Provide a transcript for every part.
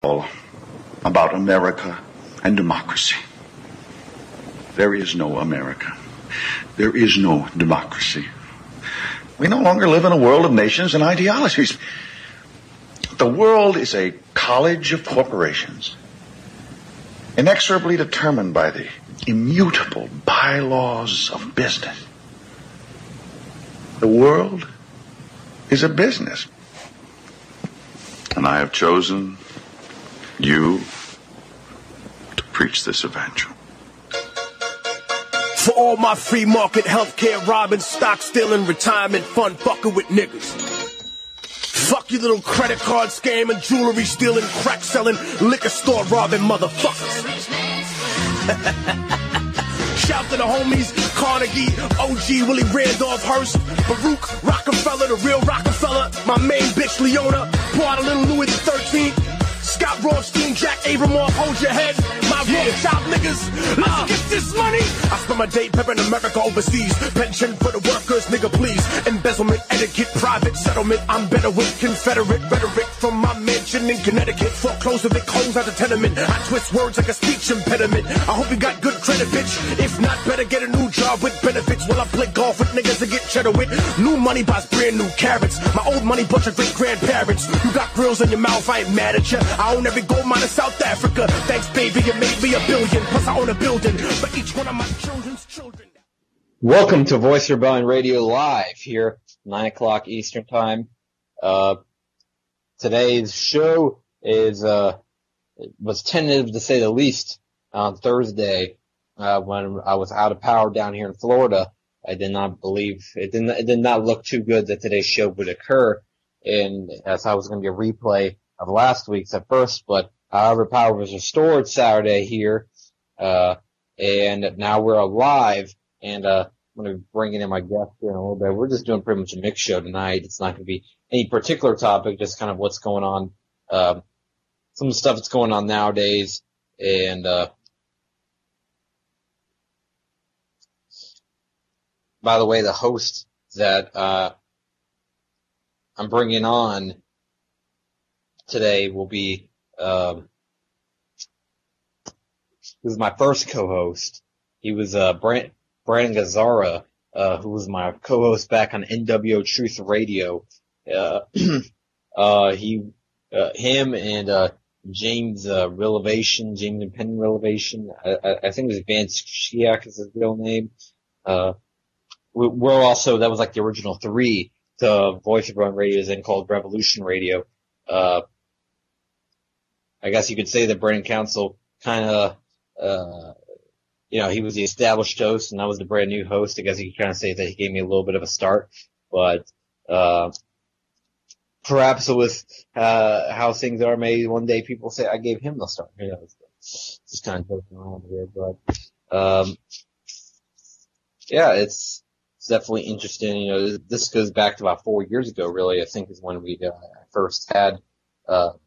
all about America and democracy. There is no America. There is no democracy. We no longer live in a world of nations and ideologies. The world is a college of corporations, inexorably determined by the immutable bylaws of business. The world is a business. And I have chosen you to preach this evangel. For all my free market healthcare robbing, stock stealing, retirement fund fucking with niggas. Fuck you little credit card scamming, jewelry stealing, crack selling, liquor store robbing motherfuckers. Shout to the homies, Carnegie, OG, Willie Randolph Hearst, Baruch, Rockefeller, the real Rockefeller, my main bitch Leona, pour out a little Louis XIII, Scott Rothstein, Jack Abramoff, hold your head, my Rothschild niggas, let's get this money. I spend my day peppering America overseas, pension for the workers, nigga please, embezzlement, etiquette, private settlement, I'm better with Confederate rhetoric from my mansion in Connecticut, foreclose of it, close out the tenement, I twist words like a speech impediment, I hope you got good credit, bitch, if not, better get a new job with benefits, while I play golf with niggas to get cheddar with, new money buys brand new carrots, my old money bunch of great grandparents, you got grills in your mouth, I ain't mad at ya, I own every gold mine in South Africa, thanks baby, you made me $1 billion, plus I own a building, for each one of my children's children. Welcome to Voice Rebellion Radio Live here, 9 o'clock Eastern Time. Today's show is, was tentative to say the least on Thursday, when I was out of power down here in Florida. I did not believe, it did not look too good that today's show would occur, and as I was going to be a replay of last week's at first, but however, power was restored Saturday here, and now we're live, and I'm going to be bringing in my guest here in a little bit. We're just doing pretty much a mixed show tonight. It's not going to be any particular topic, just kind of what's going on, some of the stuff that's going on nowadays, and by the way, the host that I'm bringing on today will be this is my first co-host. He was Brandon Gazzara, who was my co-host back on NWO Truth Radio. Him and James James and Penn Relevation. I think it was Vance Shiak is his real name. We're also, that was like the original 3 to Voice of Run Radio, then called Revolution Radio. I guess you could say that Brandon Council kind of, he was the established host and I was the brand new host. I guess you could kind of say that he gave me a little bit of a start, but, perhaps it was, how things are. Maybe one day people say I gave him the start. You know, just kind of joking around here, but, yeah, it's definitely interesting. You know, this goes back to about 4 years ago, really, I think is when we, first had,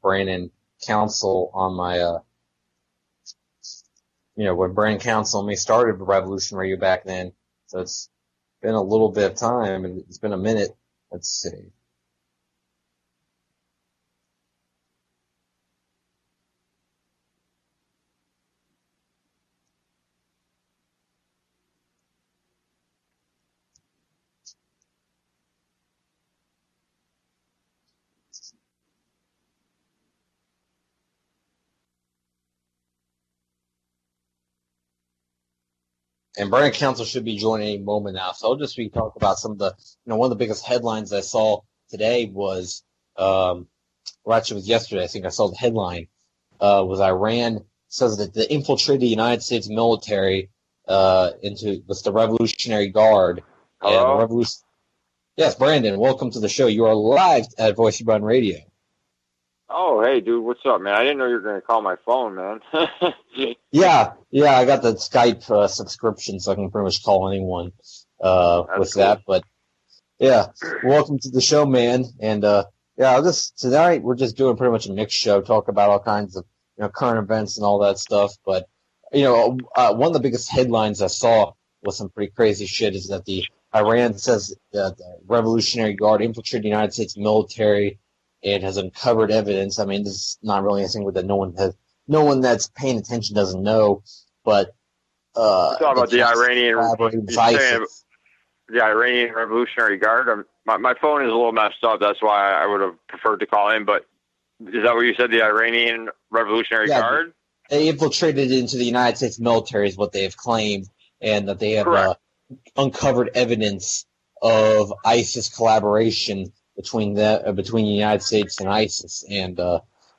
Brandon Council on my, when Brandon Council and me started Revolution Radio back then. So it's been a little bit of time, and it's been a minute. Let's see. And Brandon Council should be joining any moment now. So I'll just be talking about some of the, one of the biggest headlines I saw today was, actually it was yesterday, I think I saw the headline, was Iran says that they infiltrated the United States military, into the Revolutionary Guard. Hello? And yes, Brandon, welcome to the show. You are live at Voice of Run Radio. Oh, hey, dude, what's up, man? I didn't know you were going to call my phone, man. Yeah, I got the Skype subscription, so I can pretty much call anyone with cool. that. But yeah, welcome to the show, man. And tonight we're just doing pretty much a mixed show, talk about all kinds of current events and all that stuff. But one of the biggest headlines I saw was some pretty crazy shit. Is that the Iran says that the Revolutionary Guard infiltrated the United States military It has uncovered evidence. I mean, this is not really anything that no one that's paying attention doesn't know, but Talk about the Iranian. ISIS. The Iranian Revolutionary Guard. My phone is a little messed up. That's why I would have preferred to call in. But is that what you said? The Iranian Revolutionary Guard? They infiltrated into the United States military, is what they have claimed, and that they have uncovered evidence of ISIS collaboration between the United States and ISIS. And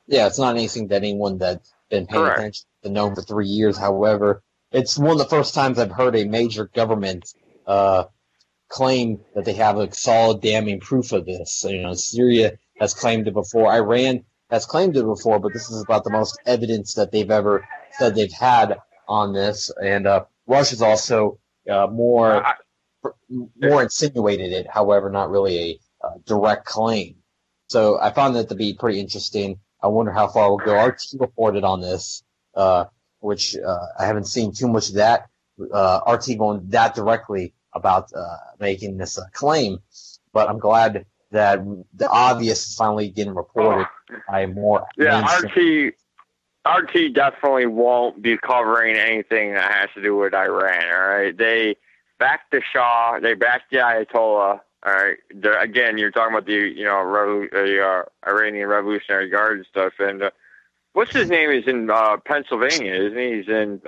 it's not anything that anyone that's been paying attention to know for 3 years. However, it's one of the first times I've heard a major government claim that they have solid, damning proof of this. Syria has claimed it before. Iran has claimed it before, but this is about the most evidence that they've ever said they've had on this. And Russia's also more insinuated it, however, not really a direct claim. So I found that to be pretty interesting. I wonder how far we'll go. RT reported on this, which I haven't seen too much of that. RT going that directly about making this claim, but I'm glad that the obvious is finally getting reported by more. Yeah, RT definitely won't be covering anything that has to do with Iran. All right, they backed the Shah, they backed the Ayatollah. All right, again, you're talking about the Iranian Revolutionary Guard and stuff. And what's his name? He's in Pennsylvania, isn't he? He's in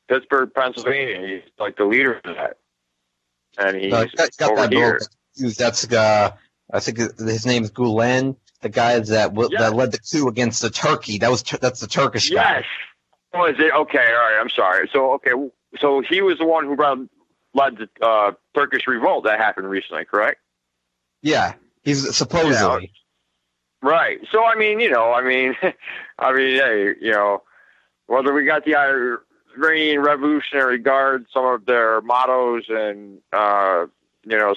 Pittsburgh, Pennsylvania. He's like the leader of that. And he's over here. That's I think his name is Gulen, the guy that led the coup against the Turkey. That's the Turkish guy. Yes. Oh, is it? Okay, all right. I'm sorry. So he was the one who led the Turkish revolt that happened recently, correct? Yeah, he's supposedly. Yeah. Right. So hey, whether we got the Iranian Revolutionary Guard, some of their mottos and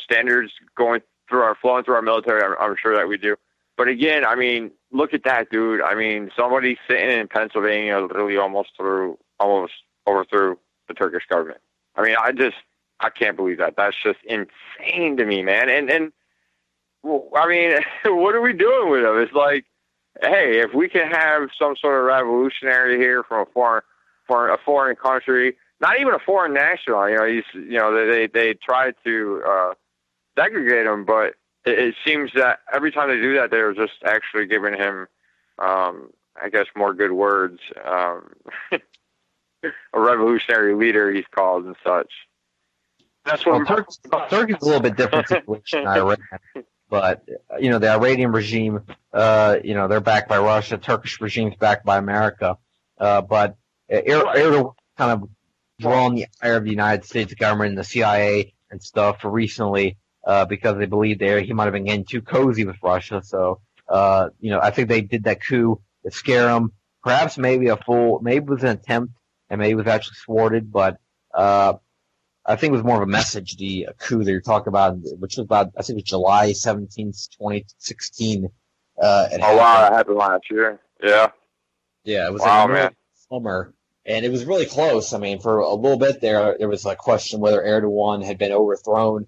standards flowing through our military, I'm sure that we do. But again, look at that, dude. Somebody sitting in Pennsylvania literally almost overthrew the Turkish government. I can't believe that. That's just insane to me, man. And what are we doing with them? It's like, hey, if we can have some sort of revolutionary here from a foreign country, not even a foreign national, they try to segregate him, but it seems that every time they do that, they're just actually giving him, more good words. A revolutionary leader, he's called, and such. That's what Turkey's a little bit different situation in Iran, but the Iranian regime, they're backed by Russia. Turkish regime's backed by America, but Erdogan kind of drawn the ire of the United States government and the CIA and stuff recently because they believed he might have been getting too cozy with Russia. So I think they did that coup to scare him. Perhaps maybe it was an attempt and maybe it was actually thwarted, but I think it was more of a message, the coup that you're talking about, which was about, I think it was July 17th, 2016. Wow, that happened last year. Yeah. Yeah, it was like summer, and it was really close. For a little bit there was a question whether Erdogan had been overthrown.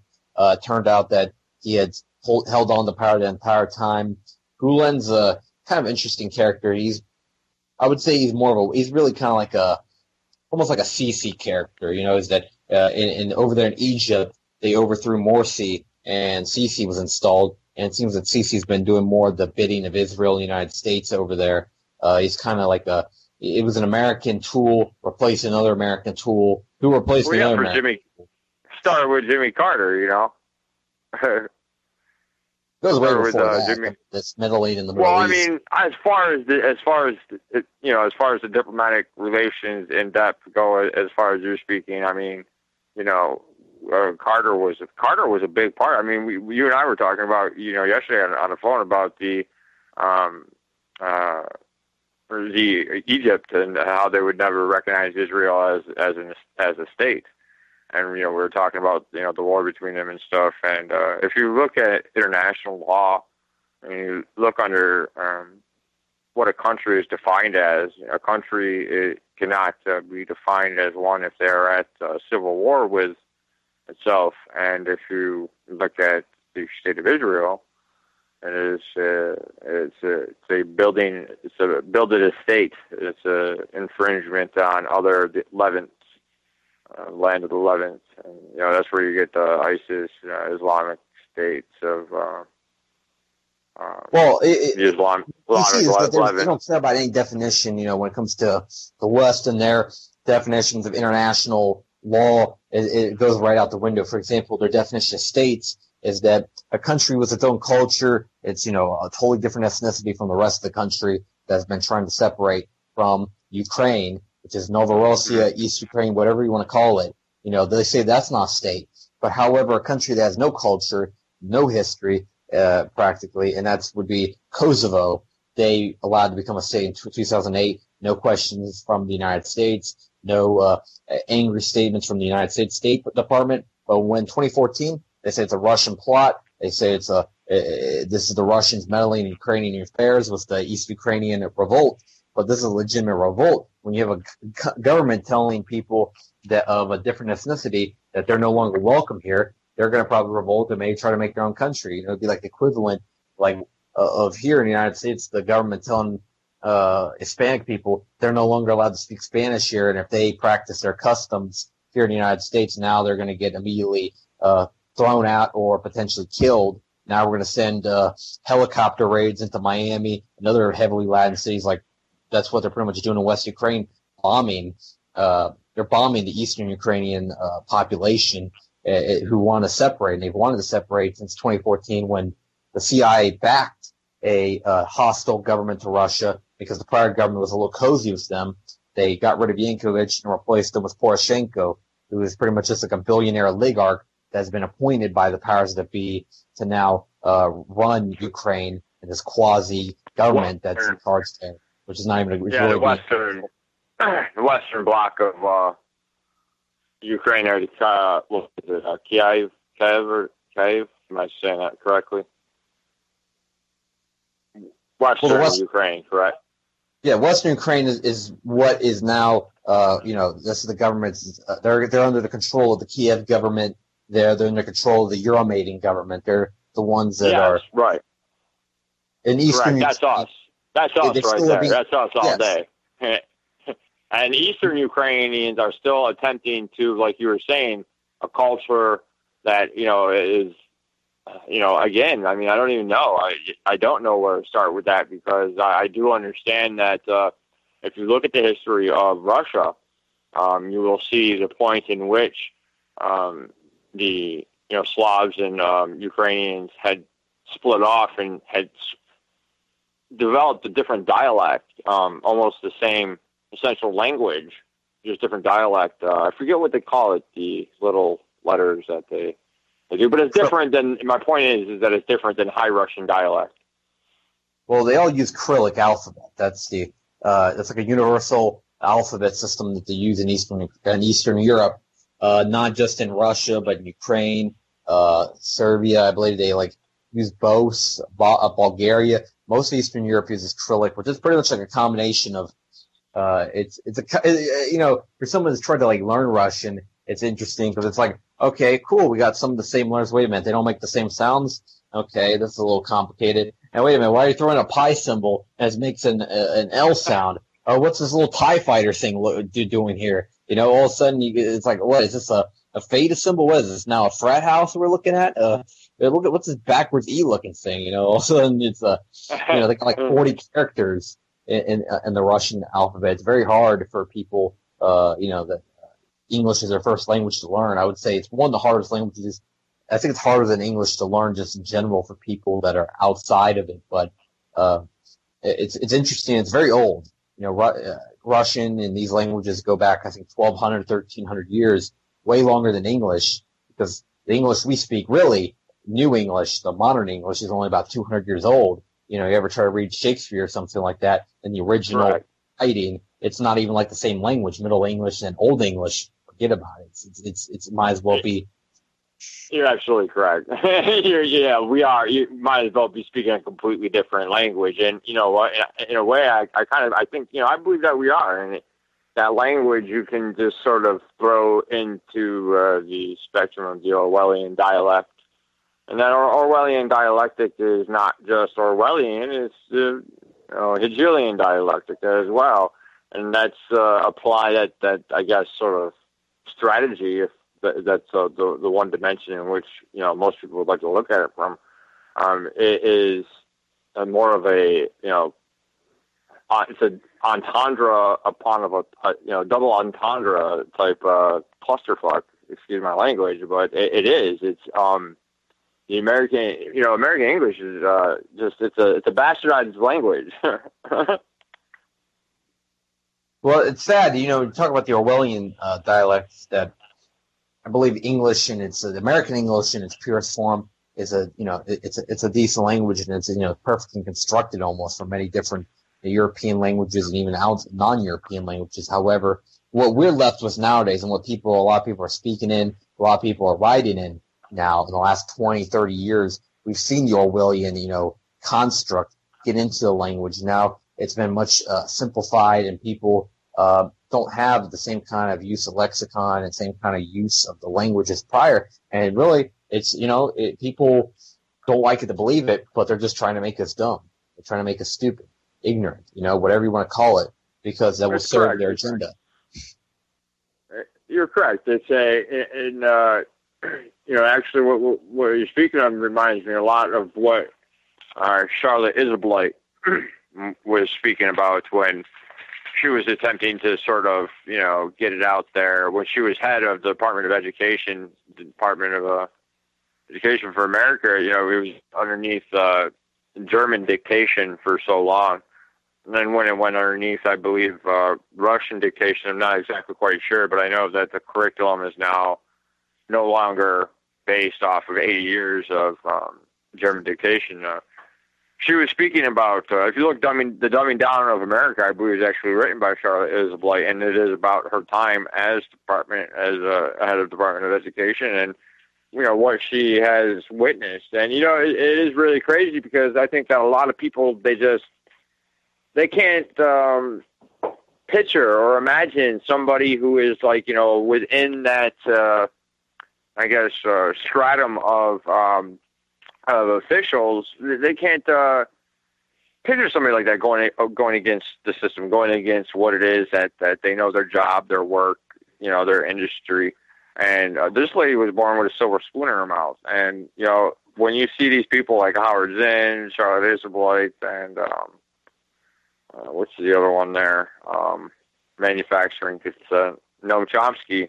Turned out that he had held on to power the entire time. Gulen's a kind of interesting character. I would say he's really kind of like almost like a Sisi character, is that over there in Egypt, they overthrew Morsi and Sisi was installed. And it seems that Sisi's been doing more of the bidding of Israel and the United States over there. He's kind of like it was an American tool replacing another American tool who replaced another American tool. Started with Jimmy Carter, It was way before that. This Middle East and the Middle East. As far as the diplomatic relations in depth go, as far as you're speaking, Carter was a big part. You and I were talking about, yesterday on the phone about the Egypt and how they would never recognize Israel as a state. And, we were talking about, the war between them and stuff. And if you look at international law and you look under what a country is defined as, a country cannot be defined as one if they're at civil war with itself. And if you look at the state of Israel, It's a building. It's a builded estate. It's a infringement on other Levants, land of the Levants, and that's where you get the ISIS, Islamic states of. The Islamic they don't care about any definition. When it comes to the West and their definitions of international law, it goes right out the window. For example, their definition of states is that a country with its own culture, it's, a totally different ethnicity from the rest of the country that's been trying to separate from Ukraine, which is Novorossiya, East Ukraine, whatever you want to call it. They say that's not a state. But however, a country that has no culture, no history, practically, and that would be Kosovo, they allowed to become a state in 2008. No questions from the United States, no angry statements from the United States State Department. But when 2014, they say it's a Russian plot. They say this is the Russians meddling in Ukrainian affairs with the East Ukrainian revolt. But this is a legitimate revolt when you have a government telling people that of a different ethnicity that they're no longer welcome here. They're going to probably revolt and maybe try to make their own country. It'd be like the equivalent, of here in the United States, the government telling Hispanic people they're no longer allowed to speak Spanish here, and if they practice their customs here in the United States, now they're going to get immediately thrown out or potentially killed. Now we're going to send helicopter raids into Miami and other heavily Latin cities. That's what they're pretty much doing in West Ukraine, bombing. They're bombing the Eastern Ukrainian population who want to separate. And they've wanted to separate since 2014 when the CIA backed a hostile government to Russia because the prior government was a little cozy with them. They got rid of Yankovych and replaced him with Poroshenko, who is pretty much just like a billionaire oligarch that's been appointed by the powers that be to now run Ukraine in this quasi-government that's in charge there, which is not even the Western bloc of Ukraine, or what is it, Kiev? Am I saying that correctly? Western Ukraine, correct? Yeah, Western Ukraine is what is now, this is the government's, they're under the control of the Kiev government. They're under control of the Euromaidan government. They're the ones that are right. In Eastern. Correct. That's us. That's us right there. That's us all day. And Eastern Ukrainians are still attempting to, like you were saying, a culture that is, again. I mean, I don't even know. I don't know where to start with that because I do understand that if you look at the history of Russia, you will see the point in which the Slavs and Ukrainians had split off and had developed a different dialect, almost the same essential language, just different dialect. I forget what they call it, the little letters that they do, but it's different than, my point is that it's different than High Russian dialect. Well, they all use Cyrillic alphabet. That's that's like a universal alphabet system that they use in Eastern Europe, not just in Russia, but in Ukraine, Serbia. I believe they use both. Bulgaria. Most of Eastern Europe uses Cyrillic, which is pretty much like a combination of. For someone that's tried to learn Russian, it's interesting because it's okay, cool, we got some of the same letters. Wait a minute, they don't make the same sounds. Okay, that's a little complicated. And wait a minute, why are you throwing a pi symbol as makes an L sound? Or what's this little TIE fighter thing doing here? All of a sudden it's what is this, a Theta symbol? What is this now, a frat house we're looking at? Look at what's this backwards E looking thing? All of a sudden it's they got 40 characters in the Russian alphabet. It's very hard for people, that English is their first language to learn. I would say it's one of the hardest languages. I think it's harder than English to learn just in general for people that are outside of it. But it's interesting. It's very old. Russian and these languages go back, I think, 1,200, 1,300 years, way longer than English, because the English we speak, really, New English, the modern English, is only about 200 years old. You ever try to read Shakespeare or something like that in the original writing, it's not even the same language, Middle English and Old English. Forget about it. It's might as well be. You're absolutely correct. We are. You might as well be speaking a completely different language. And in a way, I think, I believe that we are. And that language you can just sort of throw into the spectrum of the Orwellian dialect. And that Orwellian dialectic is not just Orwellian; it's Hegelian dialectic as well, and that's apply that I guess sort of strategy, if that's the one dimension in which most people would like to look at it from. It is more of a it's an entendre upon of a double entendre type clusterfuck. Excuse my language, but it is. It's the American English is it's a bastardized language. Well, it's sad, you talk about the Orwellian dialects, that I believe English and American English in its purest form is it's a decent language, and it's perfectly constructed almost from many different European languages and even non-European languages. However, what we're left with nowadays, and what a lot of people are speaking in, a lot of people are writing in now in the last 20, 30 years, we've seen the Orwellian, construct get into the language. Now it's been much simplified, and people don't have the same kind of use of lexicon and same kind of use of the language as prior. And really, it's, people don't like it to believe it, but they're just trying to make us dumb. They're trying to make us stupid, ignorant, whatever you want to call it, because that will serve their agenda. You're correct. It's actually what you're speaking of reminds me a lot of what Charlotte Iserbyt was speaking about when she was attempting to sort of, get it out there when she was head of the Department of Education, the Department of Education for America. It was underneath German dictation for so long. And then when it went underneath, I believe, Russian dictation, I'm not exactly quite sure, but I know that the curriculum is now no longer based off of 80 years of German dictation. She was speaking about, if you look, the Dumbing Down of America, I believe, is actually written by Charlotte Iserbyt, and it is about her time as head of Department of Education, and what she has witnessed. And it is really crazy, because I think that a lot of people, they can't picture or imagine somebody who is within that stratum of officials. They can't picture somebody like that going against the system, going against what it is that they know, their job, their work, their industry. And this lady was born with a silver spoon in her mouth. And when you see these people like Howard Zinn, Charlotte Iserbyt, and what's the other one there? Manufacturing, Noam Chomsky.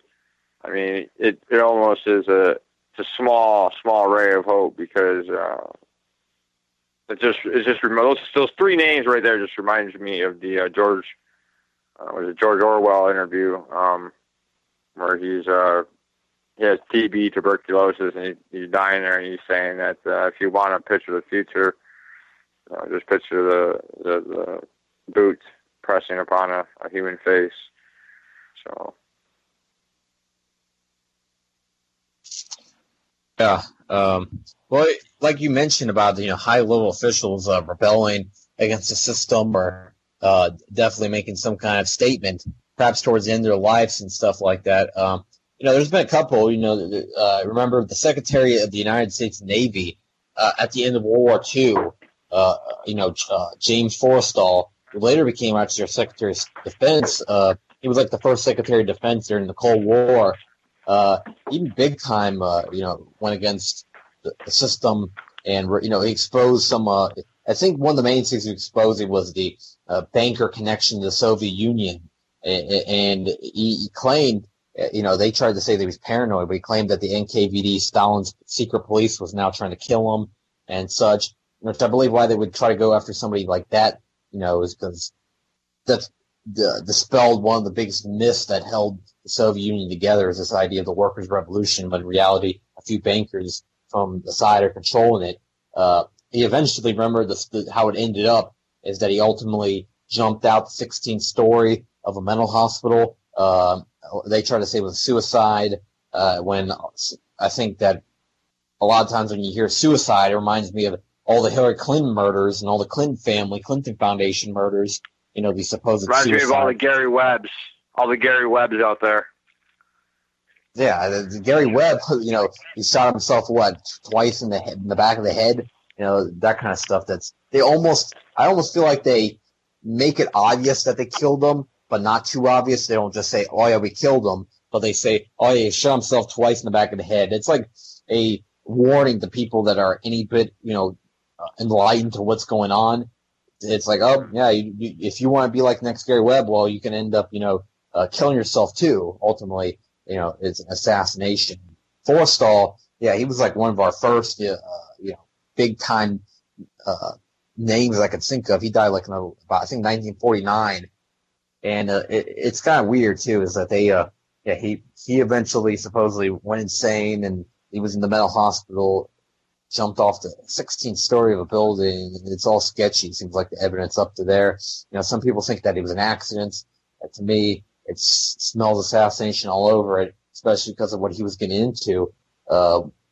I mean, it almost is a small ray of hope, because those three names right there just reminds me of the George Orwell interview, where he has TB, tuberculosis, and he's dying there, and he's saying that if you want to picture the future, just picture the boot pressing upon a human face. So. Yeah. Well, like you mentioned about high-level officials rebelling against the system, or definitely making some kind of statement, perhaps towards the end of their lives and stuff like that. There's been a couple. Remember the Secretary of the United States Navy at the end of World War II. James Forrestal, who later became actually our Secretary of Defense. He was like the first Secretary of Defense during the Cold War. Even big time, went against the system, and he exposed some. I think one of the main things he exposed was the banker connection to the Soviet Union, and he claimed, they tried to say that he was paranoid, but he claimed that the NKVD, Stalin's secret police, was now trying to kill him and such. Which I believe why they would try to go after somebody like that, is because that's dispelled one of the biggest myths that held the Soviet Union together, is this idea of the workers' revolution, but in reality, a few bankers from the side are controlling it. He eventually, remember how it ended up, is that he ultimately jumped out the 16th story of a mental hospital. They try to say it was suicide, when I think that a lot of times when you hear suicide, it reminds me of all the Hillary Clinton murders and all the Clinton Foundation murders, these supposed reminds suicide. Me of all the Gary Webbs out there. Gary Webb, he shot himself twice in the back of the head, that kind of stuff. I almost feel like they make it obvious that they killed him, but not too obvious. They don't just say, "Oh yeah, we killed him," but they say, "Oh yeah, he shot himself twice in the back of the head." It's like a warning to people that are any bit, enlightened to what's going on. It's like, oh yeah, if you want to be like next Gary Webb, well, you can end up, killing yourself too. Ultimately, it's an assassination. Forrestal, he was like one of our first, big time names I could think of. He died like in about, I think, 1949, and it's kind of weird too. Is that he eventually supposedly went insane, and he was in the mental hospital. Jumped off the 16th story of a building, and it's all sketchy. It seems like the evidence up to there. Some people think that it was an accident. To me, it smells assassination all over it, especially because of what he was getting into,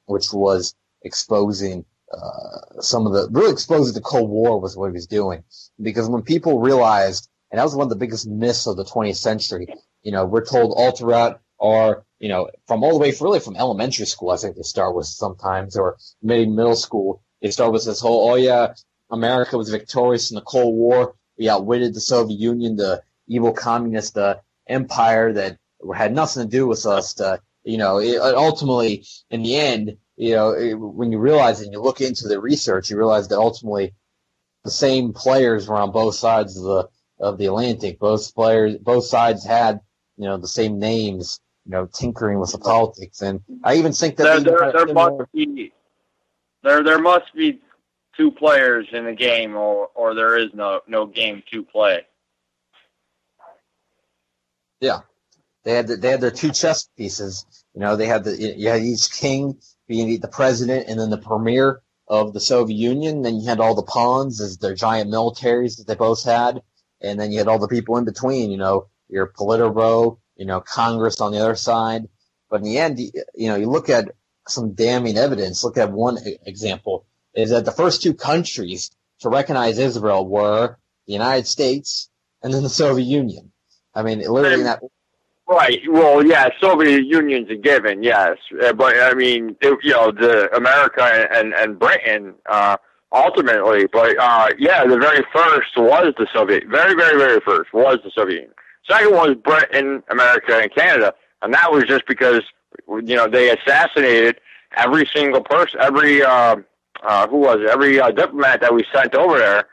which was exposing exposing the Cold War was what he was doing. Because when people realized, and that was one of the biggest myths of the 20th century, we're told all throughout our, from all the way, really from elementary school, I think they start with sometimes, or maybe middle school, they start with this whole, America was victorious in the Cold War. We outwitted the Soviet Union, the evil communist empire that had nothing to do with us. Ultimately, in the end, when you realize and you look into the research, you realize that ultimately the same players were on both sides of the Atlantic. Both sides had, the same names, tinkering with the politics. And I even think that there must be two players in the game, or there is no game to play. Yeah, they had their two chess pieces. You had each king being the president, and then the premier of the Soviet Union. Then you had all the pawns as their giant militaries that they both had, and then you had all the people in between. Your Politburo, Congress on the other side. But in the end, you look at some damning evidence. Look at one example, is that the first two countries to recognize Israel were the United States and then the Soviet Union. I mean, literally that. Right. Well, yeah, Soviet Union's a given, yes. But, I mean, the America and Britain, ultimately. But, the very first was the Soviet. Very, very, very first was the Soviet Union. Second was Britain, America, and Canada. And that was just because, they assassinated every single person, every diplomat that we sent over there,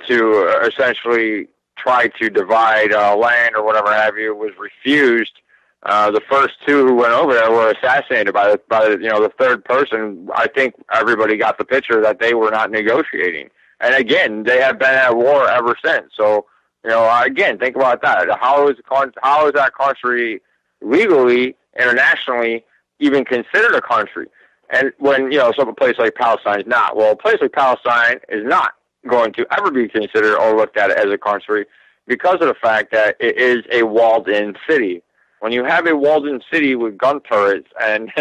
to essentially try to divide land or whatever have you, was refused. The first two who went over there were assassinated by the third person. I think everybody got the picture that they were not negotiating. And again, they have been at war ever since. So, again, think about that. How is that country legally, internationally, even considered a country? And when, some place like Palestine is not. Well, a place like Palestine is not going to ever be considered or looked at as a country because of the fact that it is a walled-in city. When you have a walled-in city with gun turrets and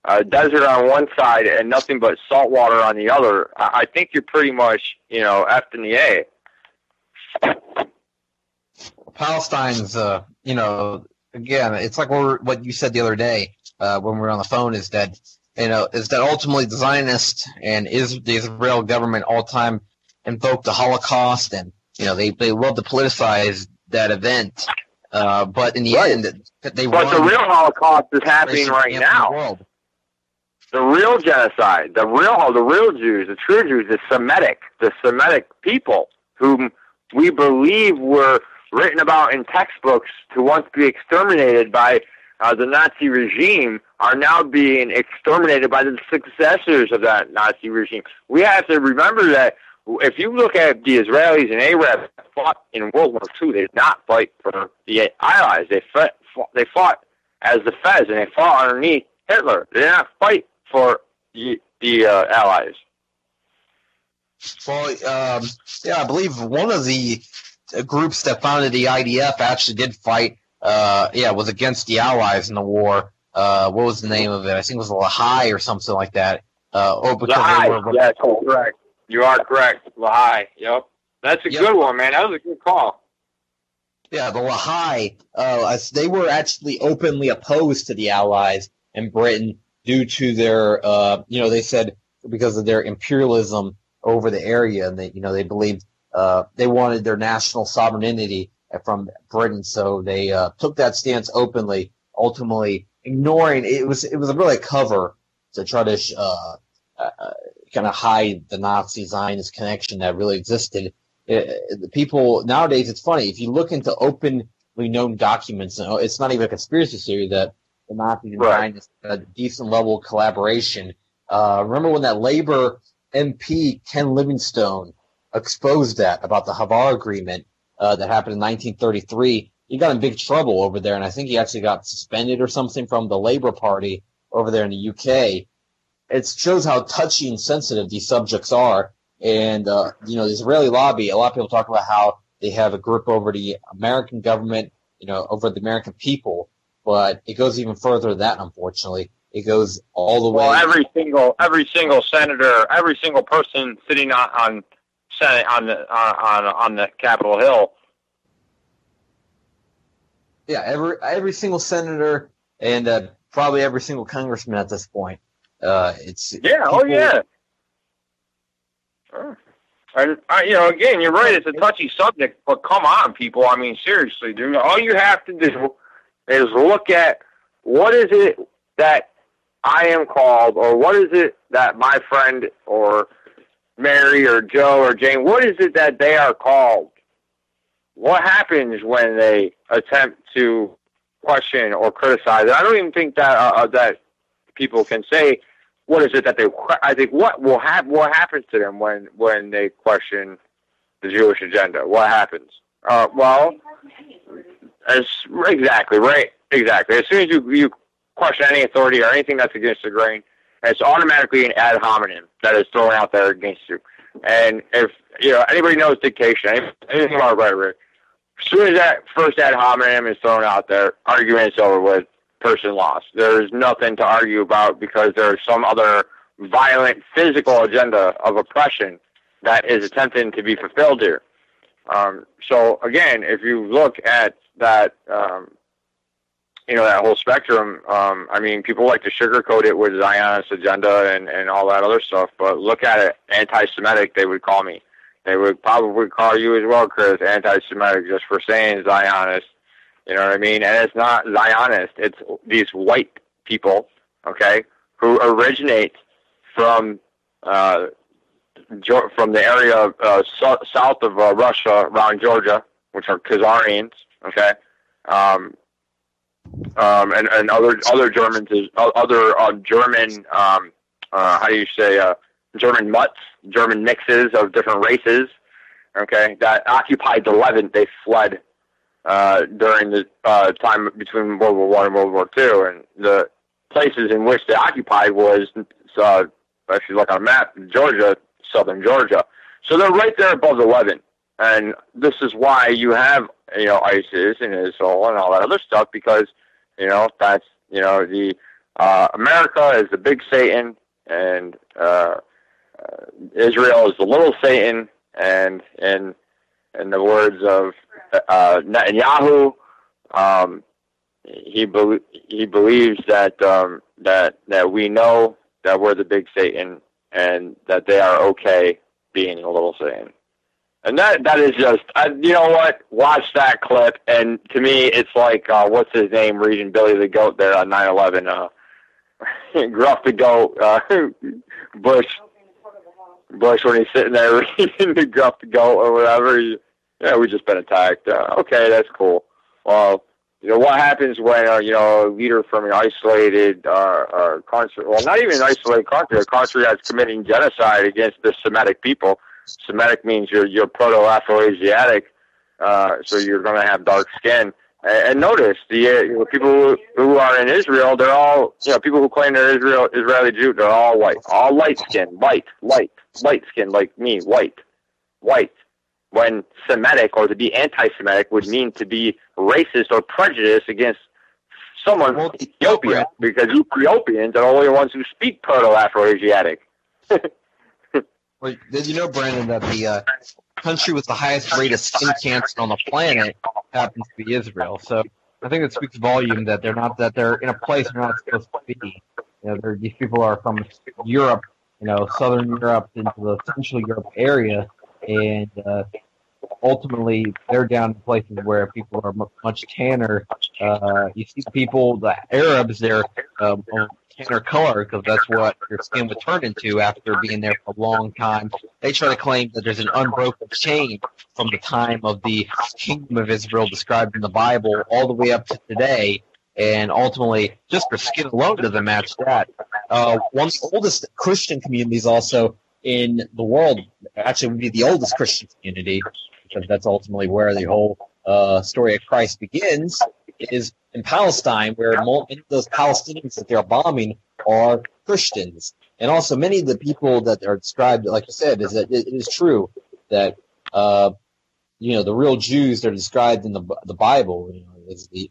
a desert on one side and nothing but salt water on the other, I think you're pretty much, effed in the A. Palestine's, again, it's like what you said the other day when we were on the phone, is that ultimately the Zionists and the Israel government all the time invoke the Holocaust, and they love to politicize that event. But in the end, the real Holocaust is happening right now. The real genocide, the real Jews, the true Jews, the Semitic people, whom we believe were written about in textbooks to once be exterminated by the Nazi regime, are now being exterminated by the successors of that Nazi regime. We have to remember that if you look at the Israelis and Arabs that fought in World War II, they did not fight for the Allies. They fought as the Fez, and they fought underneath Hitler. They did not fight for the Allies. Well, I believe one of the groups that founded the IDF actually did fight. Was against the Allies in the war. What was the name of it? I think it was Lahai or something like that. Lahai. Yeah, correct. You are correct. Lahai. Yep. That's a good one, man. That was a good call. Yeah, the Lehigh, they were actually openly opposed to the Allies and Britain due to their, they said because of their imperialism over the area, and they believed they wanted their national sovereignty from Britain, so they took that stance openly, ultimately ignoring it. Was really a cover to try to kind of hide the Nazi Zionist connection that really existed. The people nowadays, it's funny if you look into openly known documents. It's not even a conspiracy theory that the Nazis and Zionists had a decent level of collaboration. Remember when that Labor MP Ken Livingstone exposed that about the Havar Agreement that happened in 1933? He got in big trouble over there, and I think he actually got suspended or something from the Labour Party over there in the UK. It shows how touchy and sensitive these subjects are. And, the Israeli lobby, a lot of people talk about how they have a grip over the American government, over the American people. But it goes even further than that, unfortunately. It goes all the way. Well, every single senator, every single person sitting on the Capitol Hill. Yeah, every single senaner and probably every single congressman at this point. It's yeah, people, yeah. And again, you're right. It's a touchy subject, but come on, people. I mean, seriously, dude. All you have to do is look at what is it that I am called, or what is it that my friend or Mary or Joe or Jane, what is it that they are called? What happens when they attempt to question or criticize? I don't even think that that people can say, what is it that they? I think what happens to them when they question the Jewish agenda? What happens? Well, exactly right. Exactly. As soon as you question any authority or anything that's against the grain, it's automatically an ad hominem that is thrown out there against you. And if anybody knows dictation, anything about rhetoric, as soon as that first ad hominem is thrown out there, argument's over with. Person lost. There's nothing to argue about because there's some other violent physical agenda of oppression that is attempting to be fulfilled here. So again, if you look at that, that whole spectrum, I mean, people like to sugarcoat it with Zionist agenda and all that other stuff, but look at it, anti-Semitic, they would call me. They would probably call you as well, Chris, anti-Semitic, just for saying Zionist. You know what I mean? And it's not Zionist. It's these white people, okay, who originate from the area of south of Russia around Georgia, which are Khazarians, okay, and other Germans, German, how do you say, German mutts, German mixes of different races, okay, that occupied the Levant. They fled during the time between World War I and World War II, and the places in which they occupied was, if you look on a map, Georgia, southern Georgia. So they're right there above the Levant, and this is why you have, ISIS and Israel and all that other stuff, because, that's, the America is the big Satan, and Israel is the little Satan, and in the words of Netanyahu, he believes that that we know that we're the big Satan and that they are okay being a little Satan. And that is just, you know what? Watch that clip, and to me, it's like what's his name reading Billy the Goat there on 9/11. Gruff the Goat, Bush when he's sitting there reading the Gruff the Goat or whatever. We just been attacked. Okay, that's cool. Well, what happens when a leader from an isolated country, well, not even an isolated country, a country that's committing genocide against the Semitic people. Semitic means you're Proto-Afro-Asiatic, so you're going to have dark skin. And notice the people who are in Israel, they're all people who claim they're Israeli Jew. They're all white, all light skin, light skin like me, white. When Semitic, or to be anti-Semitic, would mean to be racist or prejudiced against someone from Ethiopia, because Ethiopians are only the ones who speak Proto-Afro-Asiatic. Well, did you know, Brandon, that the country with the highest rate of skin cancer on the planet happens to be Israel. So I think it speaks volume that they're in a place they're not supposed to be. These people are from Europe, Southern Europe into the Central Europe area, and ultimately they're down in places where people are much tanner. You see the Arabs, they're tanner color because that's what your skin would turn into after being there for a long time. They try to claim that there's an unbroken chain from the time of the kingdom of Israel described in the Bible all the way up to today. And ultimately, just for skin alone doesn't match that. One of the oldest Christian communities also in the world, actually would be the oldest Christian community, because that's ultimately where the whole story of Christ begins, is in Palestine, where many of those Palestinians that they're bombing are Christians. And also many of the people that are described, like you said, is that it is true that, the real Jews that are described in the Bible,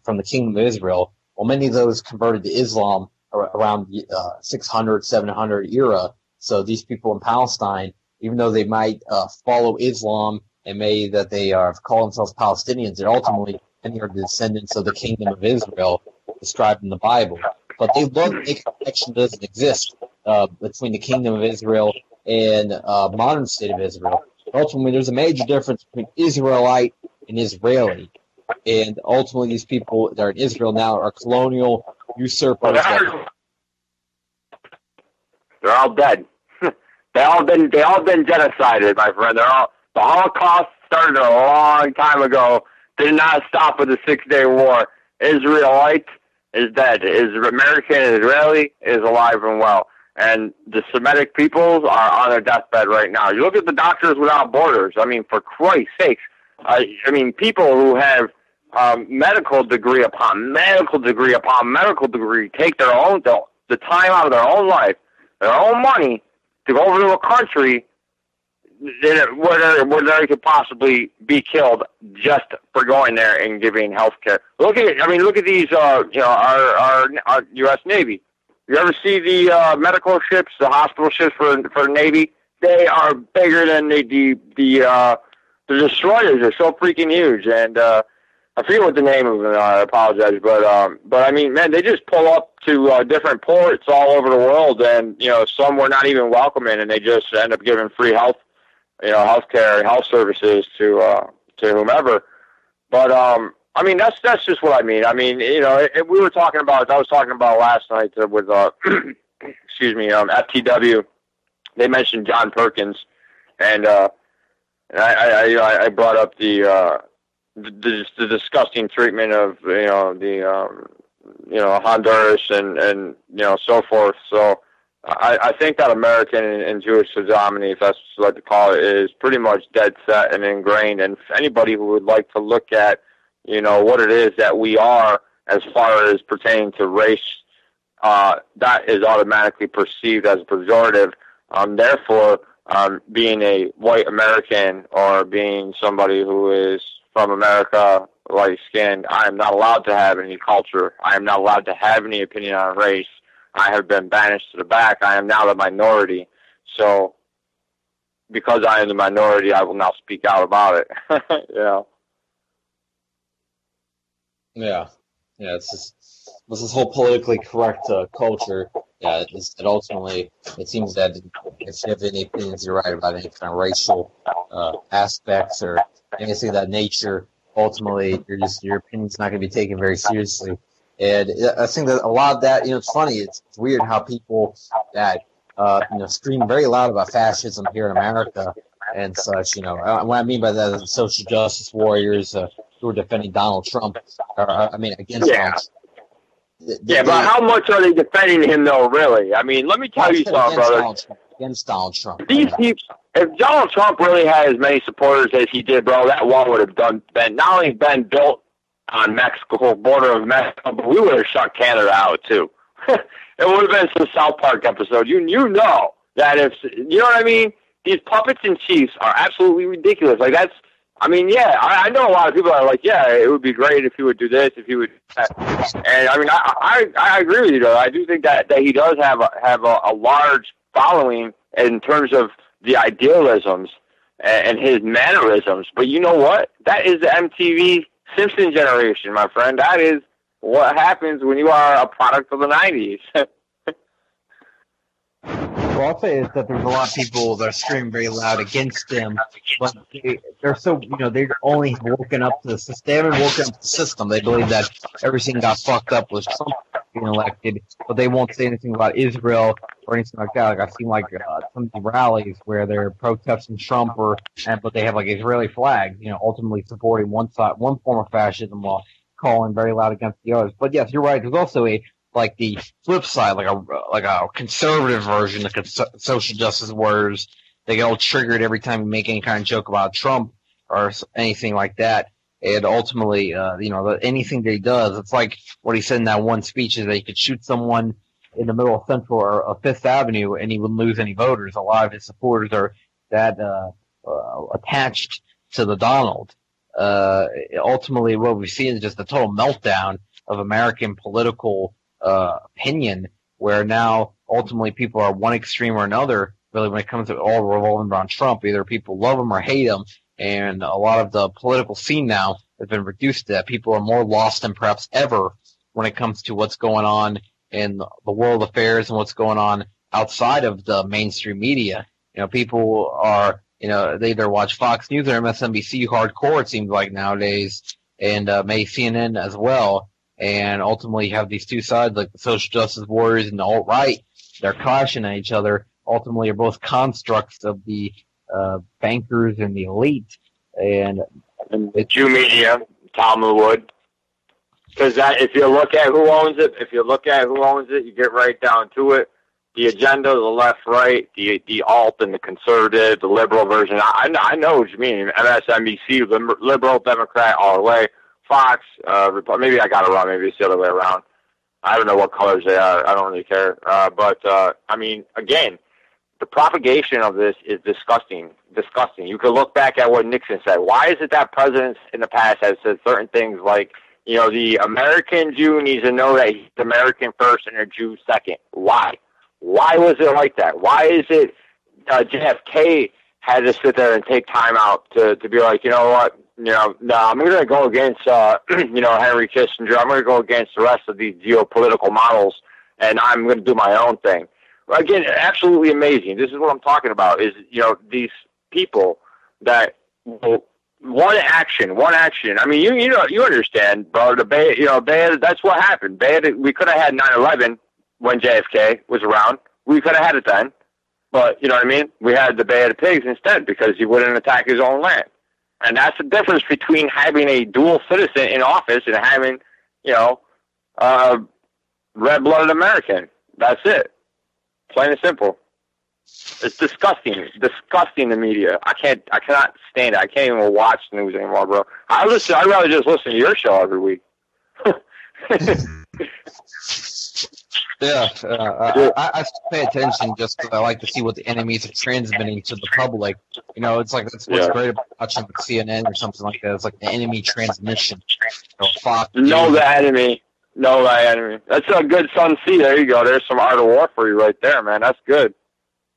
from the kingdom of Israel, well, many of those converted to Islam around the 600, 700 era. So these people in Palestine, even though they might follow Islam and they call themselves Palestinians, they're ultimately many are descendants of the kingdom of Israel described in the Bible. But they love a connection doesn't exist between the kingdom of Israel and modern state of Israel. Ultimately, there's a major difference between Israelite and Israeli. And ultimately, these people that are in Israel now are colonial usurpers. They're all dead. They all been genocided, my friend. The Holocaust started a long time ago. Did not stop with the 6-Day War. Israelite is dead. American and Israeli is alive and well. And the Semitic peoples are on their deathbed right now. You look at the Doctors Without Borders. I mean, for Christ's sakes. People who have medical degree upon medical degree upon medical degree take the time out of their own life, their own money, to go over to a country where they could possibly be killed just for going there and giving health care. Look at these, our U.S. Navy. You ever see the medical ships, the hospital ships for the Navy? They are bigger than the destroyers. Are so freaking huge, and I forget what the name of them are. I apologize, but I mean, man, they just pull up to different ports all over the world, and some were not even welcoming, and they just end up giving free health care, health services to whomever. But I mean, that's just what I mean. I mean, we were talking about. I was talking about last night with excuse me, FTW. They mentioned John Perkins, and I brought up the disgusting treatment of Honduras and so forth. So I think that American and Jewish hegemony, if that's what you like to call it, is pretty much dead set and ingrained. And anybody who would like to look at what it is that we are as far as pertaining to race, that is automatically perceived as pejorative. Therefore, being a white American or being somebody who is from America, light-skinned, I am not allowed to have any culture. I am not allowed to have any opinion on race. I have been banished to the back. I am now the minority. So, because I am the minority, I will now speak out about it. Yeah. It's this whole politically correct culture. Yeah, it ultimately, it seems that if you have any opinions you write about any kind of racial aspects or anything of that nature, ultimately your opinion's not going to be taken very seriously. And I think that a lot of that, it's funny. It's weird how people that scream very loud about fascism here in America and such. What I mean by that is social justice warriors who are defending Donald Trump, against Donald Trump. But how much are they defending him, though, really? I mean, let me tell you something, brother. Against Donald Trump. These people, if Donald Trump really had as many supporters as he did, bro, that wall would have been not only been built on Mexico, border of Mexico, but we would have shut Canada out, too. It would have been some South Park episode. You know that if, you know what I mean? These puppets and chiefs are absolutely ridiculous. Like, that's, I know a lot of people are like, it would be great if he would do this, if he would do that. And I agree with you, though. I do think that he does have a large following in terms of the idealisms and his mannerisms. But you know what? That is the MTV Simpson generation, my friend. That is what happens when you are a product of the 90s. Well, I'll say is that there's a lot of people that are screaming very loud against him, but they're so, they've only woken up to the system. They haven't woken up to the system. They believe that everything got fucked up with Trump being elected, but they won't say anything about Israel or anything like that. Like I've seen some of the rallies where they're protesting Trump, but they have Israeli flags, ultimately supporting one side, one form of fascism while calling very loud against the others. But yes, you're right. There's also the flip side, like a conservative version of social justice warriors. They get all triggered every time you make any kind of joke about Trump or anything like that. And ultimately, anything that he does, it's like what he said in that one speech is that he could shoot someone in the middle of Central or Fifth Avenue and he wouldn't lose any voters. A lot of his supporters are that attached to the Donald. Ultimately, what we've seen is just a total meltdown of American political opinion, where now ultimately people are one extreme or another, really, when it comes to all revolving around Trump. Either people love him or hate him, and a lot of the political scene now has been reduced to that. People are more lost than perhaps ever when it comes to what's going on in the world affairs and what's going on outside of the mainstream media. People are, they either watch Fox News or MSNBC hardcore, it seems like nowadays, and maybe CNN as well. And ultimately you have these two sides, like the social justice warriors and the alt-right. They're clashing at each other. Ultimately are both constructs of the bankers and the elite. And the Jew media, Talmud Wood. Because if you look at who owns it, you get right down to it. The agenda, the left, right, the alt and the conservative, the liberal version. I know what you mean. MSNBC, liberal, Democrat, all the way. Fox, maybe I got it wrong. Maybe it's the other way around. I don't know what colors they are. I don't really care. But again, the propagation of this is disgusting. Disgusting. You could look back at what Nixon said. Why is it that presidents in the past have said certain things like, the American Jew needs to know that he's American first and a Jew second? Why? Why was it like that? Why is it JFK had to sit there and take time out to be like, you know what? No, I'm going to go against, Henry Kissinger. I'm going to go against the rest of these geopolitical models, and I'm going to do my own thing. Again, absolutely amazing. This is what I'm talking about, is, these people that will, one action. I mean, you understand, bro. That's what happened. We could have had 9/11 when JFK was around. We could have had it then. But, you know what I mean? We had the Bay of the Pigs instead because he wouldn't attack his own land. And that's the difference between having a dual citizen in office and having, red-blooded American. That's it. Plain and simple. It's disgusting. Disgusting, the media. I cannot stand it. I can't even watch the news anymore, bro. I'd rather just listen to your show every week. Yeah, I pay attention just because I like to see what the enemies are transmitting to the public. It's like that's what's great about watching CNN or something like that. It's like the enemy transmission. Fox know the enemy. That's a good Sun C. There you go. There's some art of war for you right there, man. That's good.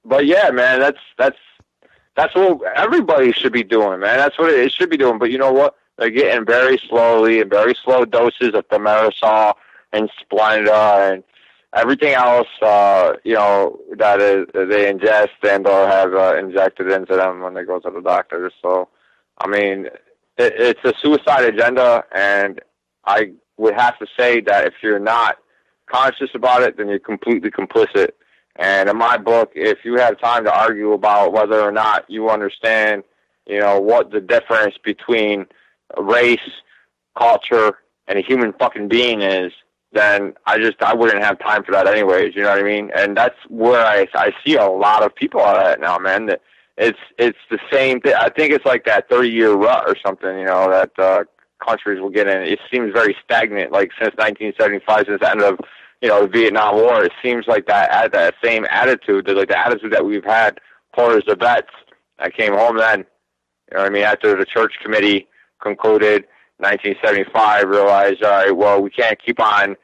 But yeah, man, that's what everybody should be doing, man. That's what it should be doing. But you know what? They're getting very slowly and very slow doses of thimerosal and Splenda and everything else, that they ingest and or have injected into them when they go to the doctor. So, I mean, it's a suicide agenda, and I would have to say that if you're not conscious about it, then you're completely complicit. And in my book, if you have time to argue about whether or not you understand, what the difference between race, culture, and a human fucking being is, then I wouldn't have time for that anyways, you know what I mean? And that's where I see a lot of people are at now, man. It's the same thing. I think it's like that 30-year rut or something, that countries will get in. It seems very stagnant, like since 1975, since the end of, the Vietnam War. It seems like that same attitude, like the attitude that we've had towards the vets that came home then. You know what I mean? After the church committee concluded, 1975, realized, all right, well, we can't keep on.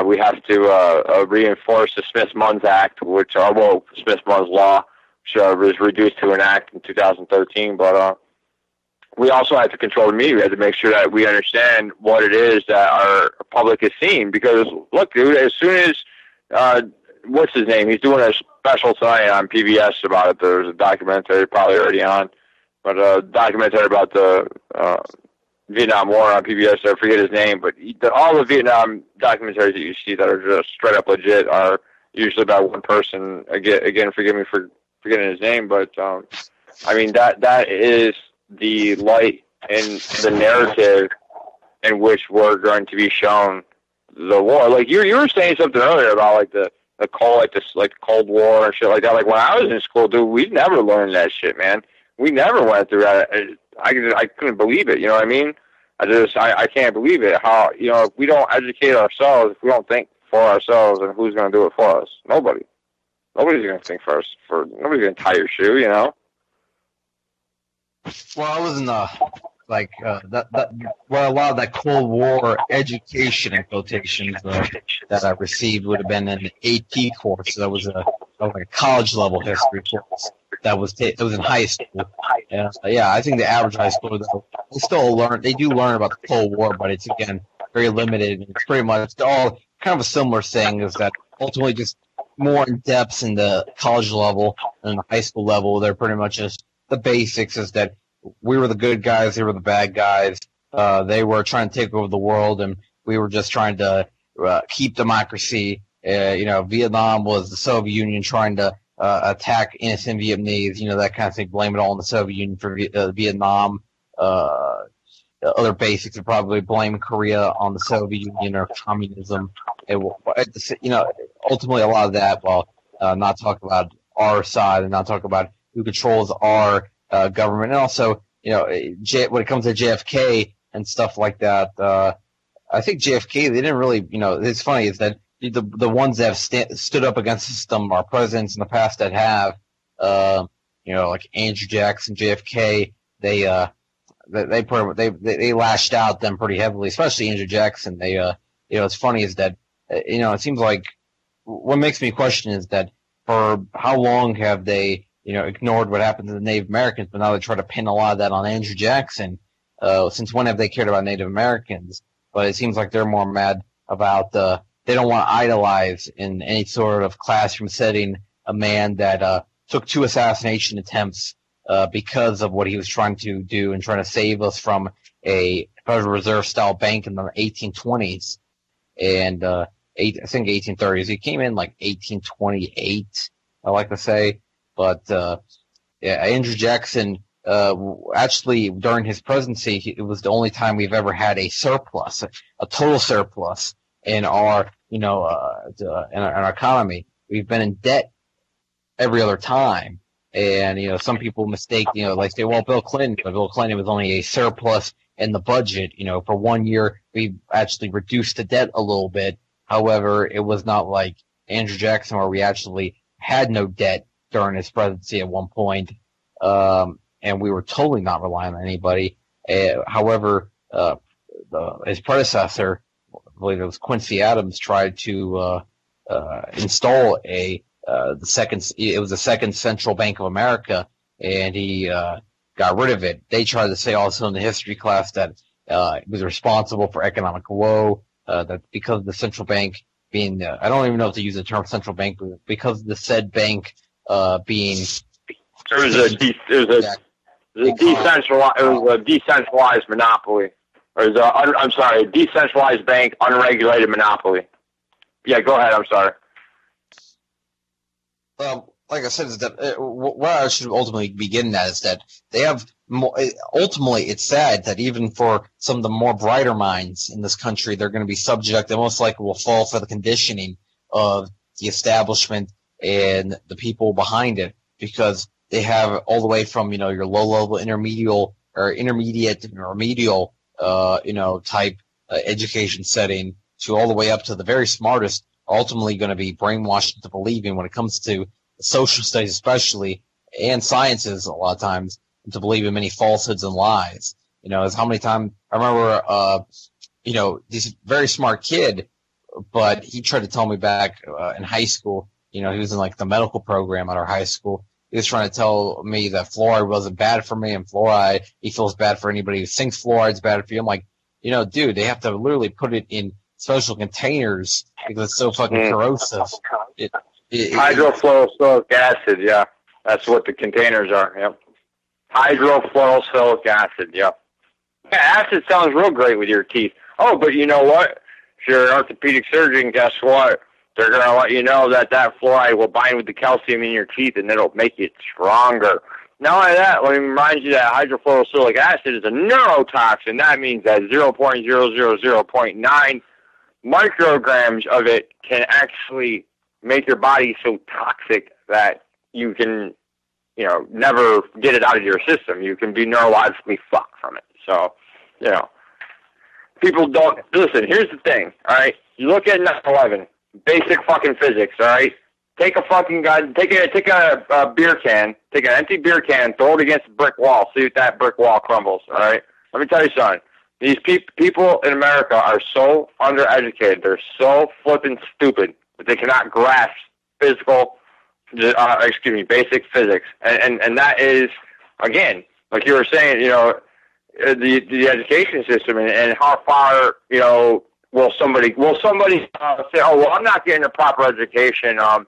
We have to reinforce the Smith-Munns Act, Smith-Munns Law, which was reduced to an act in 2013. But we also have to control the media. We have to make sure that we understand what it is that our public is seeing. Because, look, dude, as soon as, what's his name? He's doing a special tonight on PBS about it. There's a documentary probably already on, but a documentary about the Vietnam War on PBS. I forget his name, but all the Vietnam documentaries that you see that are just straight up legit are usually about one person. Again, forgive me for forgetting his name, but I mean that is the light in the narrative in which we're going to be shown the war. Like you were saying something earlier about like the Cold War and shit like that. Like when I was in school, dude, we never learned that shit, man. We never went through that. I couldn't believe it. You know what I mean? I can't believe it. How, you know, if we don't educate ourselves, if we don't think for ourselves, and who's going to do it for us? Nobody. Nobody's going to think for us. Nobody's going to tie your shoe, you know? Well, I was in well, a lot of that Cold War education in quotations that I received would have been in the AP course. That was like a college level history course that was in high school. Yeah, I think the average high schooler though, they do learn about the Cold War, but it's again very limited. It's pretty much all kind of a similar thing, is that ultimately just more in depth in the college level and the high school level. They're pretty much just the basics, is that we were the good guys, they were the bad guys. They were trying to take over the world, and we were just trying to keep democracy. Vietnam was the Soviet Union trying to attack innocent Vietnamese, that kind of thing. Blame it all on the Soviet Union for Vietnam. Other basics are probably blame Korea on the Soviet Union or communism. Ultimately a lot of that, while not talk about our side and not talk about who controls our government. And also, when it comes to JFK and stuff like that, I think JFK, they didn't really, it's funny is that the ones that have stood up against the system are presidents in the past that have, like Andrew Jackson, JFK, they lashed out them pretty heavily, especially Andrew Jackson. It's funny is that, it seems like what makes me question is that for how long have they, ignored what happened to the Native Americans, but now they try to pin a lot of that on Andrew Jackson. Since when have they cared about Native Americans? But it seems like they're more mad about they don't want to idolize in any sort of classroom setting a man that took 2 assassination attempts because of what he was trying to do and trying to save us from a Federal Reserve style bank in the 1820s and I think 1830s. He came in like 1828, I like to say. But Andrew Jackson, actually, during his presidency, it was the only time we've ever had a surplus, a total surplus in our, in our economy. We've been in debt every other time, and some people mistake, say, well, Bill Clinton was only a surplus in the budget. For 1 year, we actually reduced the debt a little bit. However, it was not like Andrew Jackson, where we actually had no debt during his presidency at one point, and we were totally not relying on anybody. However, his predecessor, I believe it was Quincy Adams, tried to install the second Central Bank of America, and he got rid of it. They tried to say also in the history class that it was responsible for economic woe, that because of the central bank being, I don't even know if to use the term central bank, but because of the said bank being, it was a decentralized monopoly, or a decentralized bank, unregulated monopoly. Yeah, go ahead. I'm sorry. Like I said, is that what I should ultimately be getting at is that they have more. Ultimately, it's sad that even for some of the more brighter minds in this country, they're going to be subject. They most likely will fall for the conditioning of the establishment and the people behind it, because they have all the way from your low-level remedial type education setting to all the way up to the very smartest, ultimately going to be brainwashed into believing, when it comes to social studies especially, and sciences a lot of times, to believe in many falsehoods and lies. As how many times I remember, this very smart kid, but he tried to tell me back in high school, he was in like the medical program at our high school, he was trying to tell me that fluoride wasn't bad for me, and fluoride, he feels bad for anybody who thinks fluoride's bad for you. I'm like, dude, they have to literally put it in special containers because it's so fucking corrosive. Hydrofluorosilicic acid, yeah. That's what the containers are, yep. Hydrofluorosilicic acid, yep. Yeah, acid sounds real great with your teeth. Oh, but you know what? If you're an orthopedic surgeon, guess what? They're going to let you know that fluoride will bind with the calcium in your teeth and it'll make it stronger. Not only that, let me remind you that hydrofluorosilicic acid is a neurotoxin. That means that 0.000.9 micrograms of it can actually make your body so toxic that you can, never get it out of your system. You can be neurologically fucked from it. So, people don't listen. Here's the thing. All right, you look at 9/11, basic fucking physics. All right, take a fucking gun, take a beer can, take an empty beer can, throw it against a brick wall, see if that brick wall crumbles. All right, let me tell you something. These people in America are so undereducated. They're so flippin' stupid that they cannot grasp basic physics. And that is, again, like you were saying, the education system and how far, will somebody say, oh, well, I'm not getting a proper education. I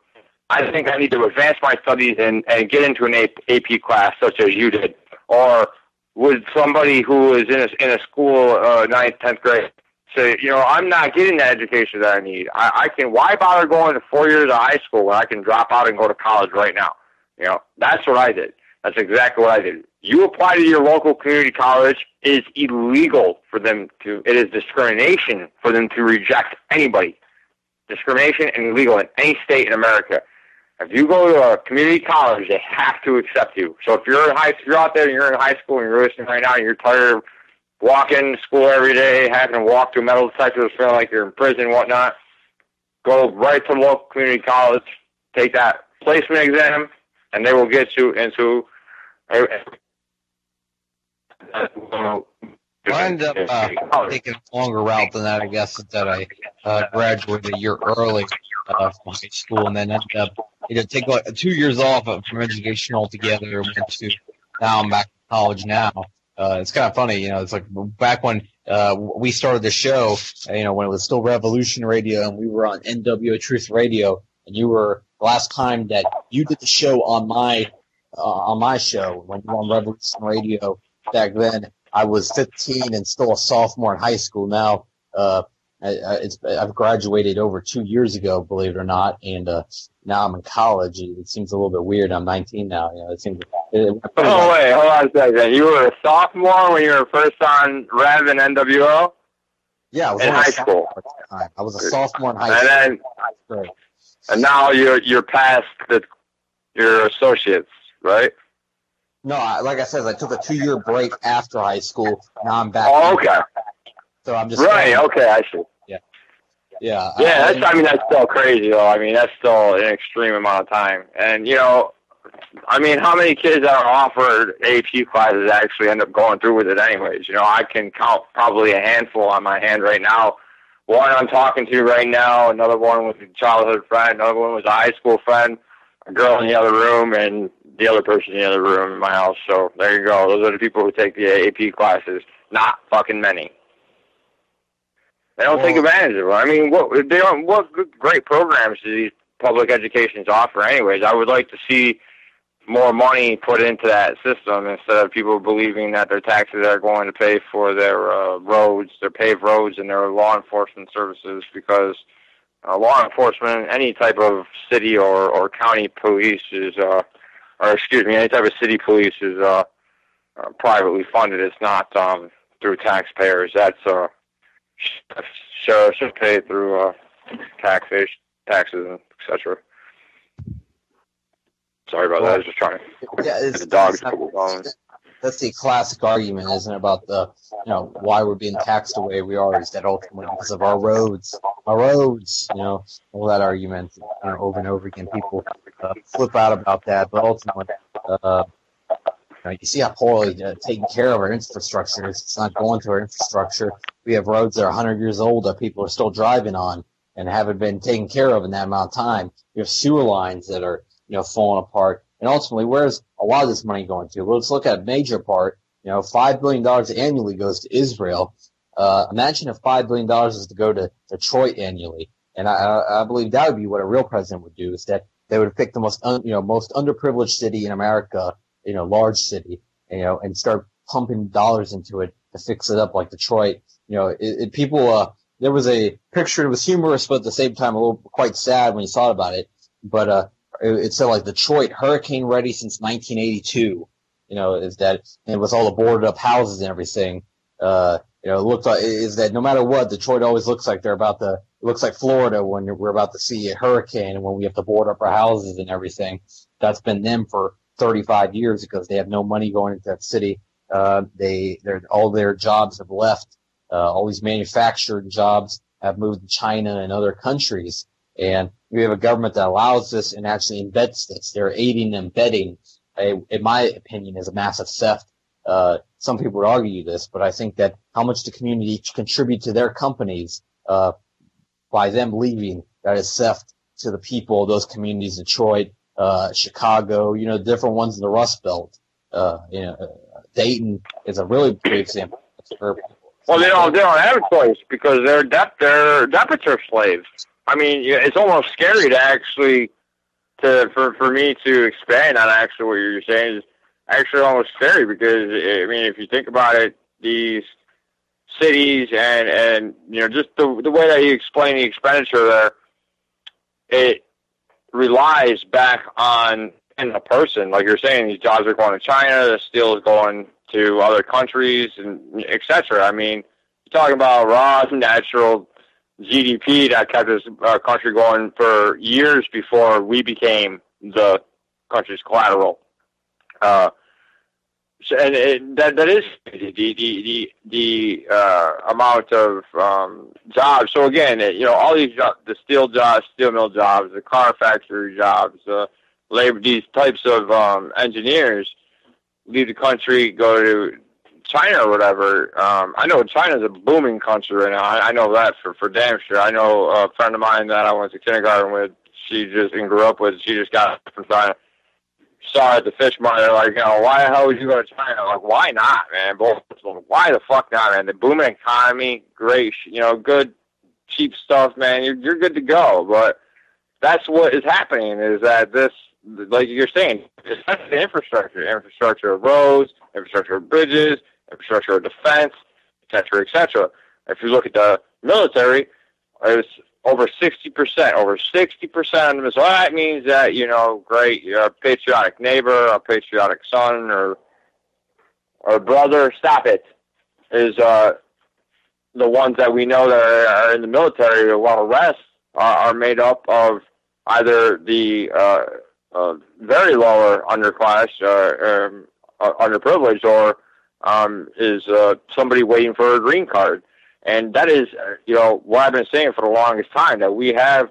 think I need to advance my studies and get into an AP class such as you did. Or would somebody who is in a school, 9th, 10th grade, say, I'm not getting the education that I need. Why bother going to 4 years of high school when I can drop out and go to college right now? That's what I did. That's exactly what I did. You apply to your local community college, it is illegal for them it is discrimination for them to reject anybody. Discrimination and illegal in any state in America. If you go to a community college, they have to accept you. So if you're out there and you're in high school and you're listening right now and you're tired of walking to school every day, having to walk through metal detectors, feeling like you're in prison and whatnot, go right to the local community college, take that placement exam, and they will get you into I ended up taking a longer route than that, I guess, that I graduated a year early from high school, and then ended up take like 2 years off from education altogether. Now I'm back in college now. It's kind of funny, it's like back when we started the show, when it was still Revolution Radio, and we were on NWO Truth Radio, and you were the last time that you did the show on my show when you were on Revolution Radio. Back then, I was 15 and still a sophomore in high school. Now, I've graduated over 2 years ago, believe it or not, and now I'm in college. It seems a little bit weird. I'm 19 now. It seems. Wait, hold on a second. You were a sophomore when you were first on Rev and NWO? Yeah, I was in high school. I was a sophomore in high school. And now you're past your associates, right? No, like I said, I took a 2-year break after high school. Now I'm back. Oh, okay. So I'm just right. Okay, I see. Yeah. That's still crazy though. I mean, that's still an extreme amount of time. And how many kids that are offered AP classes actually end up going through with it anyways? I can count probably a handful on my hand right now. One I'm talking to right now, another one was a childhood friend, another one was a high school friend, a girl in the other room, and the other person in the other room in my house. So there you go. Those are the people who take the AP classes. Not fucking many. They don't take advantage of it. I mean, what great programs do these public educations offer anyways? I would like to see more money put into that system instead of people believing that their taxes are going to pay for their roads, their paved roads, and their law enforcement services, because law enforcement, any type of city or county police is, any type of city police is privately funded. It's not through taxpayers. That's should pay through taxes, and etc. Sorry about that. I was just trying to. Yeah, the dogs. That's the classic argument, isn't it, about the why we're being taxed the way we are? Is that ultimately because of our roads? All that argument over and over again. People flip out about that, but ultimately, you see how poorly taken care of our infrastructure is. It's not going to our infrastructure. We have roads that are 100 years old that people are still driving on and haven't been taken care of in that amount of time. We have sewer lines that are falling apart. And ultimately, where's a lot of this money going to? Well, let's look at a major part. $5 billion annually goes to Israel. Imagine if $5 billion is to go to Detroit annually. And I believe that would be what a real president would do, is that they would pick the most underprivileged city in America, large city, and start pumping dollars into it to fix it up like Detroit. There was a picture, it was humorous, but at the same time a little quite sad when you thought about it. But it said like Detroit hurricane ready since 1982. Is that, and with all the boarded up houses and everything, it looked like, is that no matter what, Detroit always looks like it looks like Florida when we're about to see a hurricane and when we have to board up our houses and everything. That's been them for 35 years because they have no money going into that city. All their jobs have left. All these manufactured jobs have moved to China and other countries. And we have a government that allows this and actually embeds this. They're aiding and abetting, in my opinion, is a massive theft. Some people would argue this, but I think that how much the community contribute to their companies by them leaving, that is theft to the people of those communities, Detroit, Chicago, different ones in the Rust Belt. Dayton is a really good example. Well, they don't have a choice because they're debtor slaves. I mean, it's almost scary to actually for me to expand on actually what you're saying. Is actually almost scary because, I mean, if you think about it, these cities and just the way that you explain the expenditure there, it relies back on a person. Like you're saying, these jobs are going to China, the steel is going to other countries, and et cetera. I mean, you're talking about raw, natural GDP that kept this country going for years before we became the country's collateral. That is the amount of jobs. So again, all these jobs, the steel jobs, steel mill jobs, the car factory jobs, labor, these types of engineers leave the country, go to China or whatever. I know China's a booming country right now. I know that for damn sure. I know a friend of mine that I went to kindergarten with. She grew up with. She just got from China. Saw at the fish market, like, why the hell would you go to China? Like, why not, man? Why the fuck not, man? The booming economy, great, good, cheap stuff, man. You're good to go. But that's what is happening, is that this, like you're saying, especially the infrastructure of roads, infrastructure of bridges, infrastructure of defense, et cetera, et cetera. If you look at the military, it's over 60%. Over 60% of them. So that means that, great, you're a patriotic neighbor, a patriotic son, or brother. Stop it. Is the ones that we know that are in the military, while the rest are made up of either the very lower underclass, underprivileged, or is somebody waiting for a green card. And that is, what I've been saying for the longest time, that we are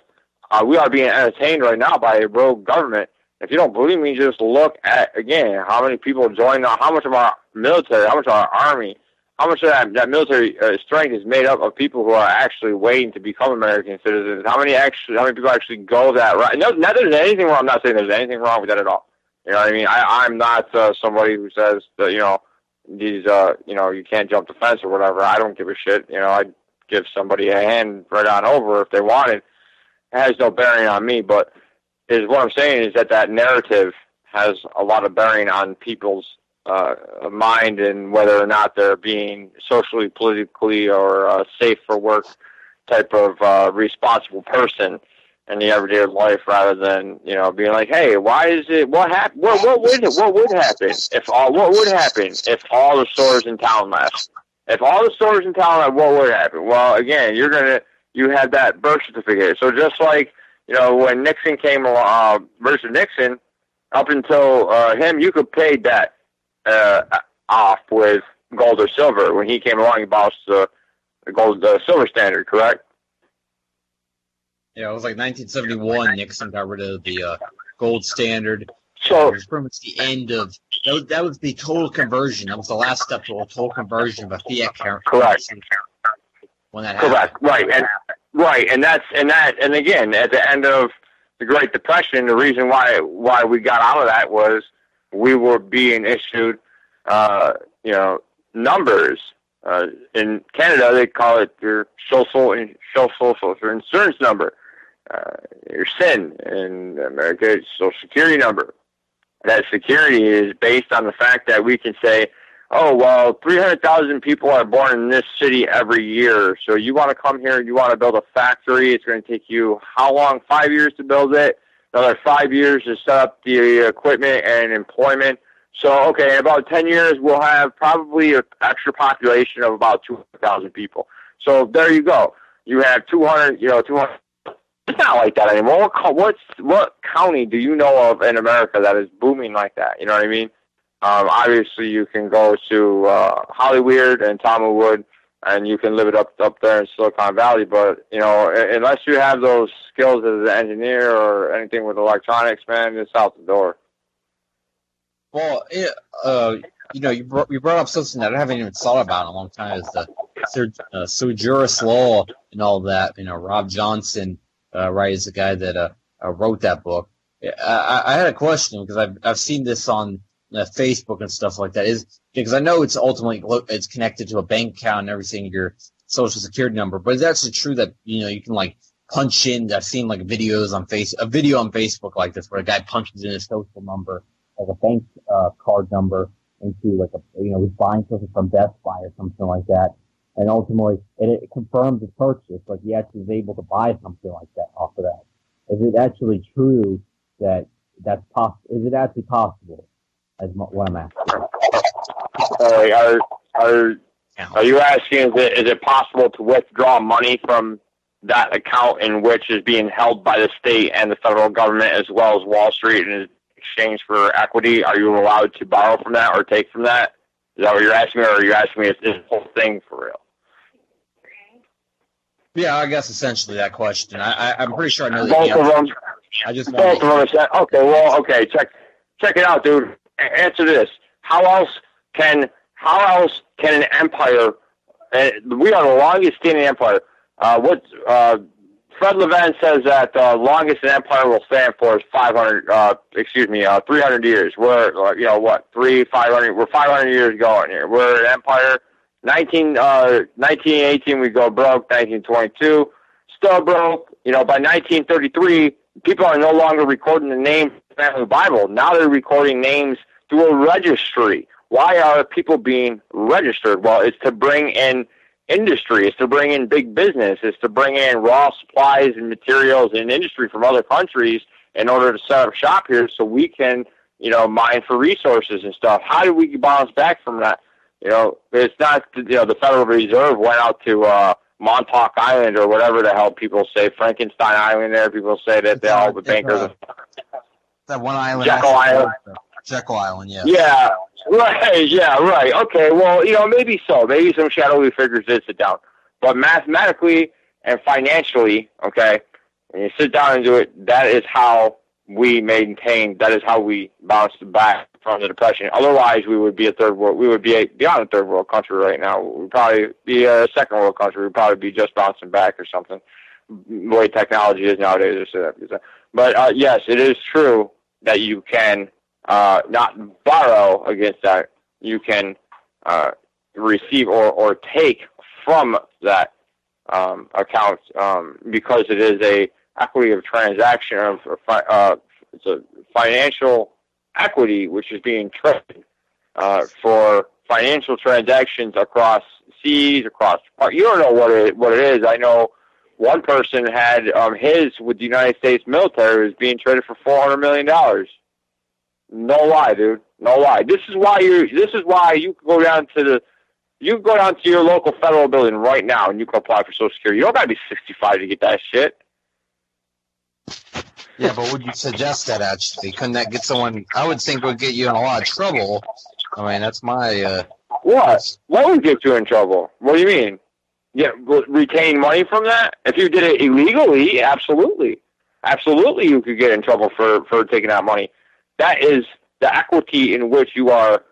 being entertained right now by a rogue government. If you don't believe me, just look at, again, how many people join, how much of our military, how much of our army, how much of that military strength is made up of people who are actually waiting to become American citizens. How many people actually go that route? No, not that there's anything wrong. I'm not saying there's anything wrong with that at all. You know what I mean? I'm not somebody who says that, these, you can't jump the fence or whatever. I don't give a shit. I'd give somebody a hand right on over if they wanted. It has no bearing on me, but what I'm saying is that narrative has a lot of bearing on people's mind and whether or not they're being socially, politically, or safe for work type of responsible person in the everyday life, rather than being like, hey, why is it? What happened? What would happen if all the stores in town left? If all the stores in town left, what would happen? Well, again, you have that birth certificate. So just like when Nixon came along, Richard Nixon, up until him, you could pay debt off with gold or silver. When he came along, he abolished the silver standard, correct? Yeah, it was like 1971. Nixon got rid of the gold standard. So it was pretty much the end of that. Was the total conversion. That was the last step to a total conversion of a fiat currency. Correct. When that happened. Correct. Right. And again, at the end of the Great Depression, the reason why we got out of that was we were being issued, numbers. In Canada, they call it your social insurance number, your SIN. In America, it's Social Security number. That security is based on the fact that we can say, oh, well, 300,000 people are born in this city every year. So you want to come here, you want to build a factory. It's going to take you how long? 5 years to build it. Another 5 years to set up the equipment and employment. So, okay, in about 10 years, we'll have probably an extra population of about 200,000 people. So there you go. You have 200. It's not like that anymore. What county do you know of in America that is booming like that? You know what I mean? Obviously, you can go to Hollywood and Tamawood, and you can live it up there in Silicon Valley. But unless you have those skills as an engineer or anything with electronics, man, it's out the door. Well, you brought up something that I haven't even thought about in a long time, is the Sojourner Law and all that. Rob Johnson, right, is the guy that wrote that book. I had a question because I've seen this on Facebook and stuff like that. Is because I know it's ultimately it's connected to a bank account and everything, your social security number. But is it actually true that you can like punch in? I've seen like a video on Facebook like this where a guy punches in his social number, like a bank card number, into like he's buying something from Best Buy or something like that, and ultimately it confirms the purchase. Like he actually is able to buy something like that off of that. Is it actually true that that's possible? Is it actually possible? As what I'm asking. Are you asking? Is it possible to withdraw money from that account in which is being held by the state and the federal government as well as Wall Street in exchange for equity? Are you allowed to borrow from that or take from that? Is that what you're asking me, or are you asking me is this whole thing for real? Yeah, I guess essentially that question. I'm pretty sure I know both of them. Both of them. Okay. Check it out, dude. Answer this. How else can an empire? We are the longest standing empire. Fred Levin says that the longest an empire will stand for is 300 years. We're 500. We're 500 years going here. We're an empire. 1918 we go broke. 1922 still broke. By 1933 people are no longer recording the names of the family Bible. Now they're recording names through a registry. Why are people being registered? Well, it's to bring in industry. It's to bring in big business. It's to bring in raw supplies and materials and industry from other countries in order to set up shop here so we can, mine for resources and stuff. How do we bounce back from that? It's not, the Federal Reserve went out to Montauk Island or whatever the hell people say, Frankenstein Island there. People say that they all the bankers. That one island. Jekyll Island, yeah. Yeah, right, yeah, right. Okay, well, maybe so. Maybe some shadowy figures did sit down. But mathematically and financially, okay, when you sit down and do it, that is how we maintain, that is how we bounced back from the Depression. Otherwise, we would be beyond a third world country right now. We'd probably be a second world country. We'd probably be just bouncing back or something. The way technology is nowadays. But yes, it is true that you can not borrow against that. You can receive or take from that account because it is a equity of transaction it's a financial equity which is being traded for financial transactions across seas, you don't know what it is. I know one person had his with the United States military was being traded for $400 million. No lie, dude. No lie. This is why you can go down to your local federal building right now and you can apply for Social Security. You don't gotta be 65 to get that shit. Yeah, but would you suggest that actually? Couldn't that get someone? I would think would get you in a lot of trouble. I mean, that's my. What? What would get you in trouble? What do you mean? Yeah, retain money from that? If you did it illegally, absolutely, you could get in trouble for taking out money. That is the equity in which you are.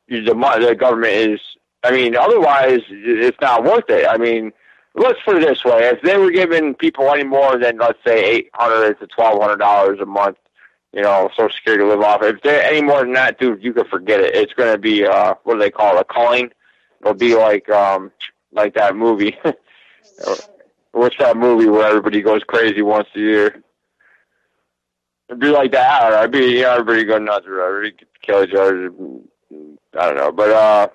The government is. I mean, otherwise it's not worth it. I mean, let's put it this way: if they were giving people any more than, let's say, $800 to $1,200 a month, Social Security to live off, if they're any more than that, dude, you can forget it. It's going to be what do they call it? A coin. It'll be like that movie. What's that movie where everybody goes crazy once a year? It'd be like that. Everybody go nuts. Everybody kill each other. I don't know, but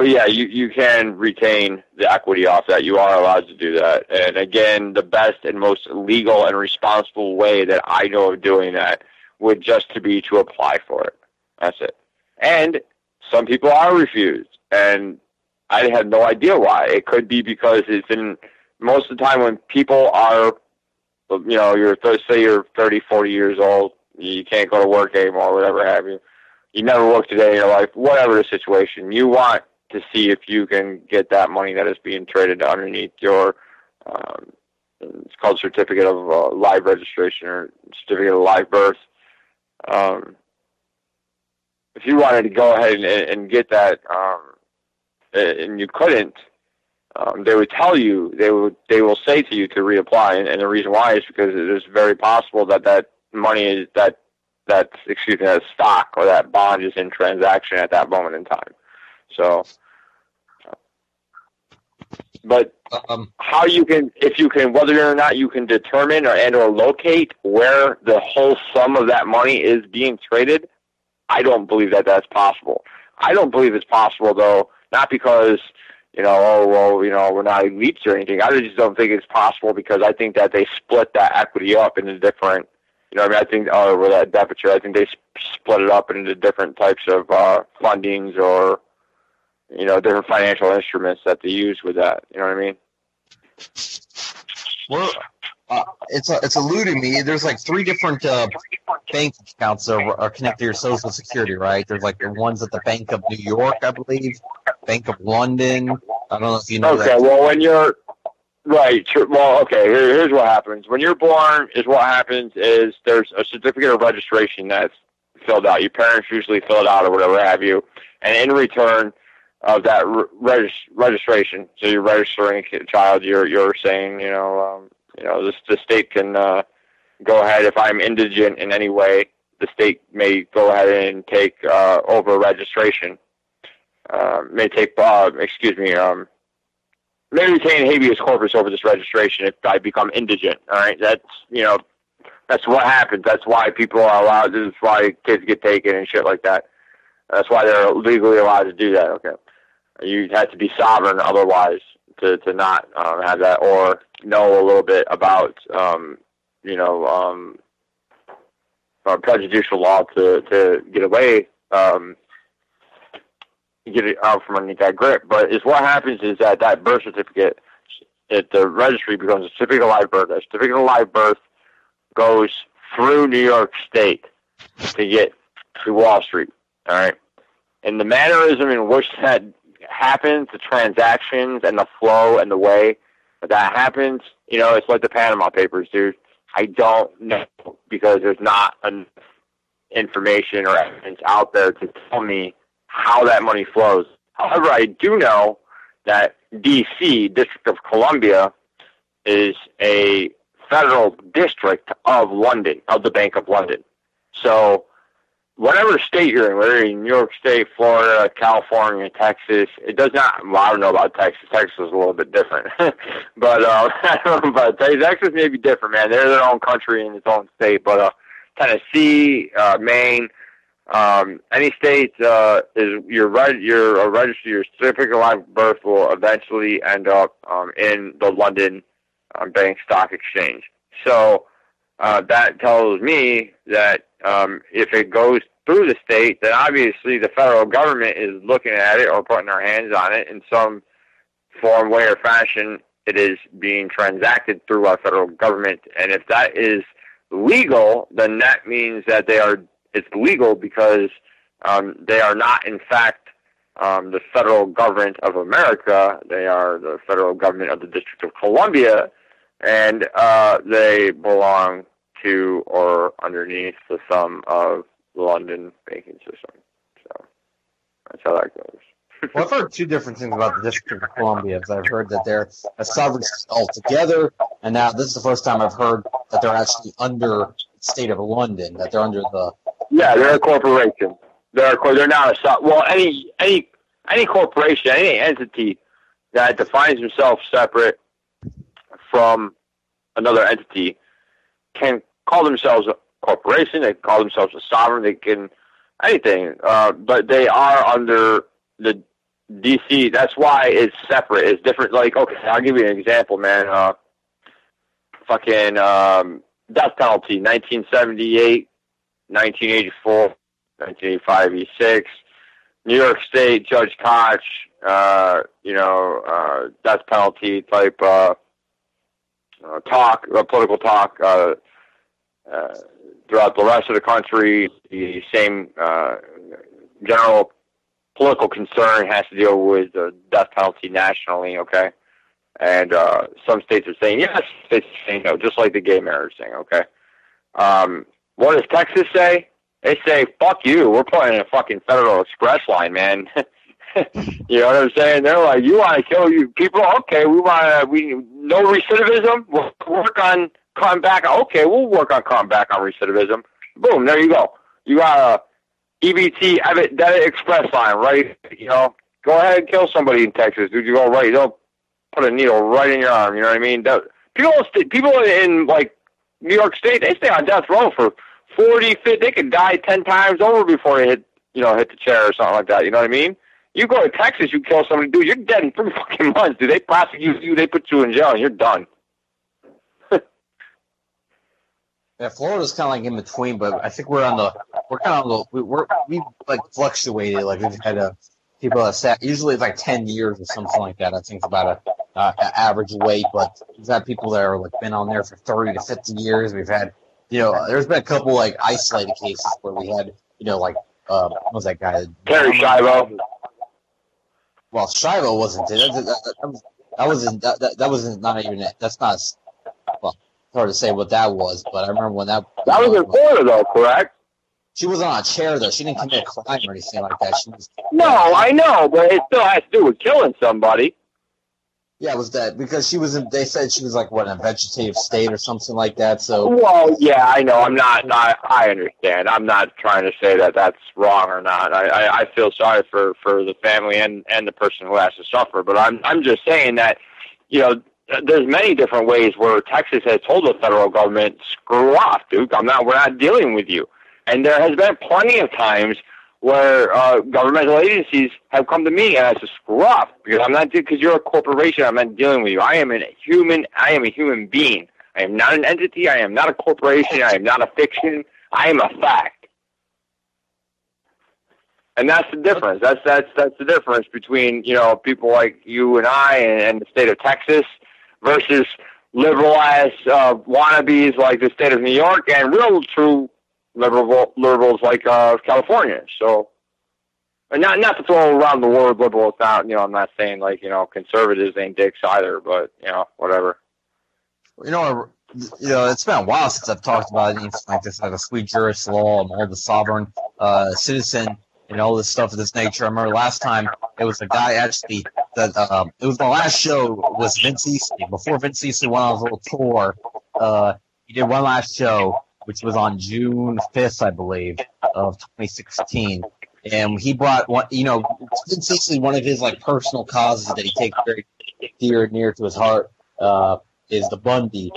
yeah, you can retain the equity off that. You are allowed to do that. And again, the best and most legal and responsible way that I know of doing that would just be to apply for it. That's it. And some people are refused, and I have no idea why. It could be because most of the time when people are, say you're 30, 40 years old, you can't go to work anymore, whatever have you. You never worked a day in your life, whatever the situation. You want to see if you can get that money that is being traded underneath your, it's called certificate of live registration or certificate of live birth. If you wanted to go ahead and get that, and you couldn't, they would tell you, they will say to you to reapply, and the reason why is because it is very possible that money is that stock or that bond is in transaction at that moment in time. So, but how you can, whether or not you can determine or locate where the whole sum of that money is being traded, I don't believe that that's possible. I don't believe it's possible, though, not because, we're not elites or anything. I just don't think it's possible because I think that they split that equity up into different, I think, with that debenture, I think they split it up into different types of fundings or, different financial instruments that they use with that. You know what I mean? Well, it's eluding me. There's like 3 different bank accounts that are connected to your Social Security, right? There's like the ones at the Bank of New York, I believe, Bank of London. I don't know if you know that. Okay, well, when you're right, well, okay. Here's what happens. When you're born, what happens is there's a certificate of registration that's filled out. Your parents usually fill it out or whatever have you, and in return of that registration, so you're registering a child. You're saying, the state can go ahead. If I'm indigent in any way, the state may go ahead and take over registration. May retain habeas corpus over this registration if I become indigent. All right, that's what happens. That's why people are allowed. This is why kids get taken and shit like that. That's why they're legally allowed to do that. Okay, you have to be sovereign otherwise to not have that, or know a little bit about prejudicial law to get away. Get it out from underneath that grip. But what happens is that birth certificate at the registry becomes a certificate of live birth. That certificate of live birth goes through New York State to get to Wall Street. All right. And the mannerism in which that happens, the transactions and the flow and the way that happens, it's like the Panama Papers, dude. I don't know because there's not enough information or evidence out there to tell me how that money flows. However, I do know that D.C., District of Columbia, is a federal district of London, of the Bank of London. So whatever state you're in, whether you're in New York State, Florida, California, Texas, it does not, well, I don't know about Texas. Texas is a little bit different. but Texas may be different, man. They're their own country in its own state. But Tennessee, Maine, any state you're registered, your certificate of live birth will eventually end up in the London Bank Stock Exchange. So that tells me that if it goes through the state, then obviously the federal government is looking at it or putting their hands on it in some form, way, or fashion. It is being transacted through our federal government, and if that is legal, then that means that it's legal because they are not, in fact, the federal government of America. They are the federal government of the District of Columbia, and they belong to or underneath the thumb of the London banking system. So that's how that goes. Well, I've heard two different things about the District of Columbia. I've heard that they're a sovereign state altogether, and now this is the first time I've heard that they're actually under the state of London, that they're under the... Yeah, they're a corporation. They're not a... Well, any corporation, any entity that defines themselves separate from another entity can call themselves a corporation, they can call themselves a sovereign, they can... anything. But they are under the DC. That's why it's separate. It's different. Like, okay, I'll give you an example, man. Fucking death penalty, 1978, 1984, 1985, 86. New York State, Judge Koch, death penalty type political talk throughout the rest of the country. The same general political concern has to deal with the death penalty nationally, okay? And some states are saying yes, states are saying no, just like the gay marriage thing, okay? What does Texas say? They say, fuck you, we're putting in a fucking Federal Express line, man. You know what I'm saying? They're like, you want to kill you people? Okay, no recidivism? We'll work on coming back. Okay, we'll work on coming back on recidivism. Boom, there you go. You got a EBT Debit Express line, right? Go ahead and kill somebody in Texas. Dude, you go right. They'll put a needle right in your arm. You know what I mean? People in like New York State, they stay on death row for 40, 50. They could die 10 times over before they hit the chair or something like that. You know what I mean? You go to Texas, you kill somebody, dude, you're dead in 3 fucking months. Dude, they prosecute you, they put you in jail, and you're done. Yeah, Florida's kind of like in between, but I think we've like fluctuated. Like we've had people that sat usually like 10 years or something like that. I think about an average wait, but we've had people that are like been on there for 30 to 50 years. We've had, there's been a couple like isolated cases where we had, what was that guy? Terry Schiavo. Well, Schiavo wasn't it. That wasn't not even it. That's not. Well, it's hard to say what that was, but I remember when that was in Florida, though, correct? She was on a chair, though. She didn't commit a crime or anything like that. No, I know, but it still has to do with killing somebody. Yeah, it was that because they said she was like in a vegetative state or something like that. So. Well, yeah, I know. I understand. I'm not trying to say that that's wrong or not. I feel sorry for the family and the person who has to suffer, but I'm just saying that, there's many different ways where Texas has told the federal government, screw off, dude. We're not dealing with you. And there has been plenty of times where governmental agencies have come to me and I said, screw off, because you're a corporation. I'm not dealing with you. I am a human being. I am not an entity. I am not a corporation. I am not a fiction. I am a fact. And that's the difference. That's the difference between, people like you and I and the state of Texas versus liberal-ass wannabes like the state of New York and real true liberals like California. So, and not to throw around the word liberal. It's not, I'm not saying like, conservatives ain't dicks either, but, whatever. It's been a while since I've talked about anything like this, like a sui juris law and all the sovereign citizen and all this stuff of this nature. I remember last time it was a guy actually that it was the last show was Vince Easley. Before Vince Easley went on his little tour, he did one last show, which was on June 5th, I believe, of 2016. And he brought one, Vince Easley, one of his like personal causes that he takes very dear and near to his heart, is the Bundy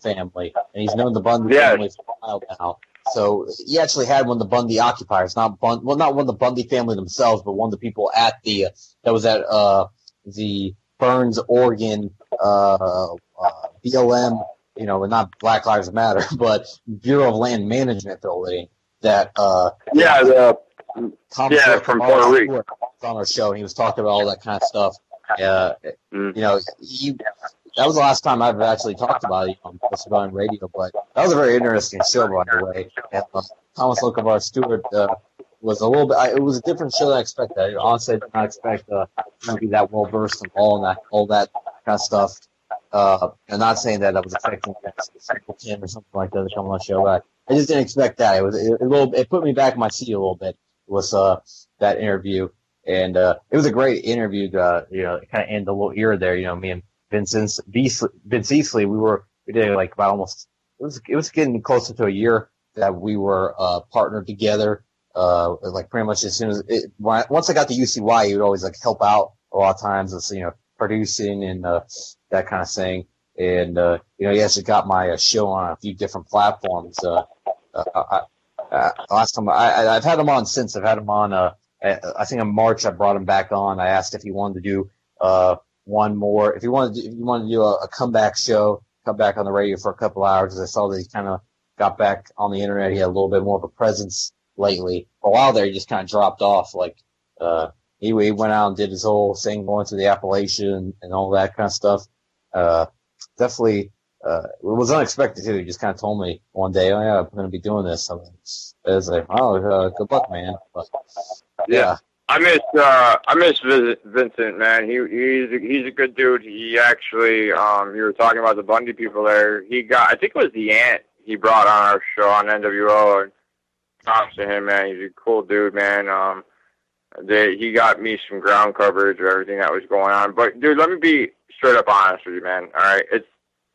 family. And he's known the Bundy family for a while now. So he actually had one of the Bundy occupiers, not one of the Bundy family themselves, but one of the people at that was at the Burns, Oregon, BLM, not Black Lives Matter, but Bureau of Land Management building that from Puerto Rico was on our show, and he was talking about all that kind of stuff. That was the last time I've actually talked about it on Civilian Radio, but that was a very interesting show, by the way. And, Thomas Lokovar Stewart was a little bit. It was a different show than I expected. Honestly, I did not expect to be that well versed in all that kind of stuff. I'm not saying that I was expecting Tim or something like that to come on the show, but I just didn't expect that. It put me back in my seat a little bit. It was that interview. And it was a great interview to, kind of end the little era there. Me and Vince Easley, we did like about almost, it was getting closer to a year that we were partnered together. Like pretty much as soon as once I got to UCY, he would always like help out a lot of times with, producing and that kind of thing. And, he actually got my show on a few different platforms. Last time I've had him on since. I've had him on, I think in March I brought him back on. I asked if he wanted to do, one more, if you wanted to do a comeback show, come back on the radio for a couple hours, because I saw that he kind of got back on the internet. He had a little bit more of a presence lately. For a while there, he just kind of dropped off. Like, he went out and did his whole thing going through the Appalachian and all that kind of stuff. Definitely, it was unexpected too. He just kind of told me one day, "Oh yeah, I'm going to be doing this." I was like, "Oh, good luck, man." But, yeah. I miss Vincent, man. He's a good dude. He actually, you were talking about the Bundy people there. I think it was the Ant he brought on our show on NWO. And props to him, man. He's a cool dude, man. He got me some ground coverage of everything that was going on. But dude, let me be straight up honest with you, man. All right,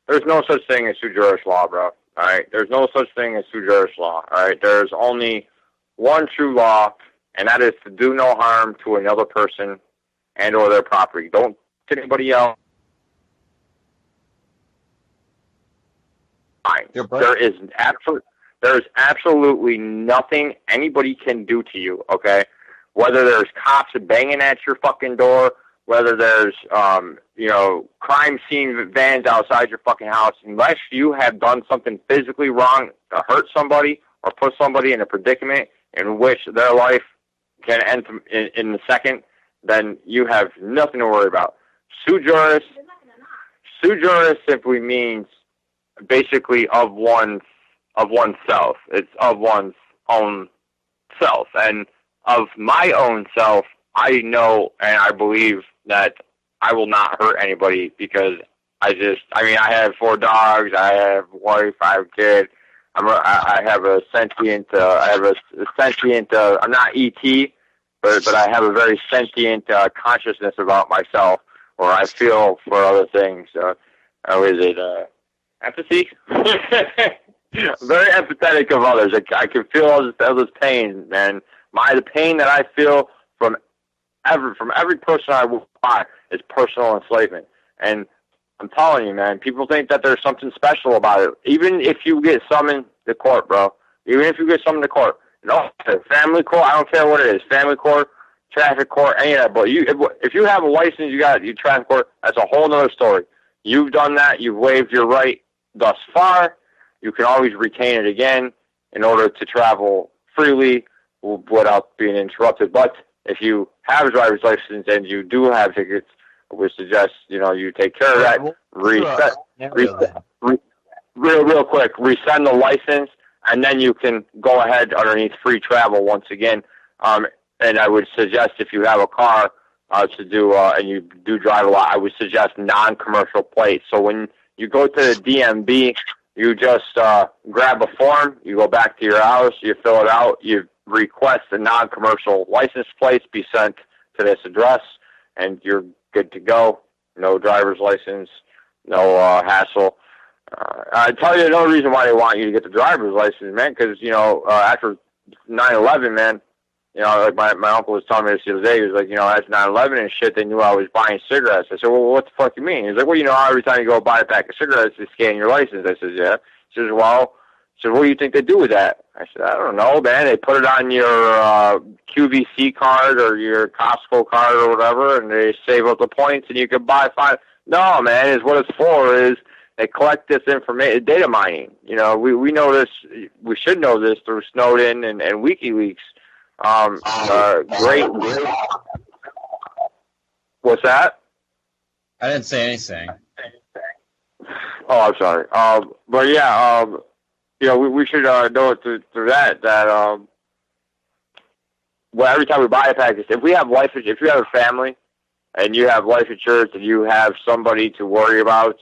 there's no such thing as sui juris law, bro. All right, there's no such thing as sui juris law. All right, there's only one true law, and that is to do no harm to another person and or their property. Don't to anybody else. There is absolutely nothing anybody can do to you, okay? Whether there's cops banging at your fucking door, whether there's, crime scene vans outside your fucking house, unless you have done something physically wrong to hurt somebody or put somebody in a predicament in which their life can end in a second, then you have nothing to worry about. Sui juris simply means basically of oneself. It's of one's own self. And of my own self, I know and I believe that I will not hurt anybody because I have 4 dogs, I have a wife, I have a kid. I have a sentient, I'm not E.T., but I have a very sentient consciousness about myself, or I feel for other things. How is it? Empathy? Very empathetic of others. I can feel others' pain, man. The pain that I feel from every person I walk by is personal enslavement. And I'm telling you, man, people think that there's something special about it. Even if you get summoned to court, bro. Even if you get summoned to court. No, family court, I don't care what it is. Family court, traffic court, any of that. But if you have a license, you traffic court, that's a whole other story. You've done that. You've waived your right thus far. You can always retain it again in order to travel freely without being interrupted. But if you have a driver's license and you do have tickets, I would suggest, you take care of that. Real quick, resend the license, and then you can go ahead underneath free travel once again. And I would suggest if you have a car to do, and you do drive a lot, I would suggest non-commercial plates. So when you go to the DMV, you just grab a form, you go back to your house, you fill it out, you request a non-commercial license plate be sent to this address, and you're good to go. No driver's license, no hassle. I tell you another reason why they want you to get the driver's license, man, because, after 9/11, man, like my uncle was telling me this the other day, he was like, after 9/11 and shit, they knew I was buying cigarettes. I said, well, what the fuck you mean? He's like, well, every time you go buy a pack of cigarettes, they scan your license. I said, yeah. He says, well, what do you think they do with that? I said, I don't know, man. They put it on your QVC card or your Costco card or whatever, and they save up the points, and you can buy 5. No, man, what it's for is they collect this information, data mining. We know this. We should know this through Snowden and WikiLeaks. Great. What's that? I didn't say anything. Oh, I'm sorry. But yeah, we should know it through that. Well, every time we buy a package, if you have a family and you have life insurance and you have somebody to worry about,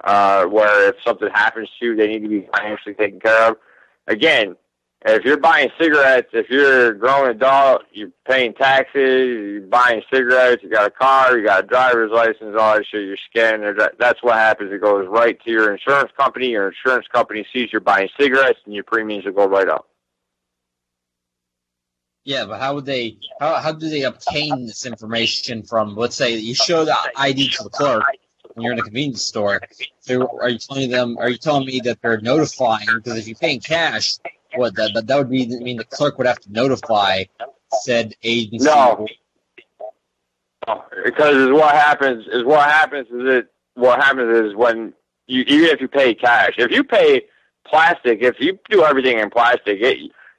where if something happens to you, they need to be financially taken care of. Again, And if you're buying cigarettes, if you're a grown adult, you're paying taxes, you're buying cigarettes, you got a car, you got a driver's license, all that shit, you're scanning. That's what happens. It goes right to your insurance company. Your insurance company sees you're buying cigarettes, and your premiums will go right up. Yeah, but how do they obtain this information from, let's say, you show the ID to the clerk when you're in a convenience store? So are you telling me that they're notifying? Because if you're paying cash, that would mean the clerk would have to notify said agency. No, because what happens is when even if you pay cash, if you pay plastic, if you do everything in plastic,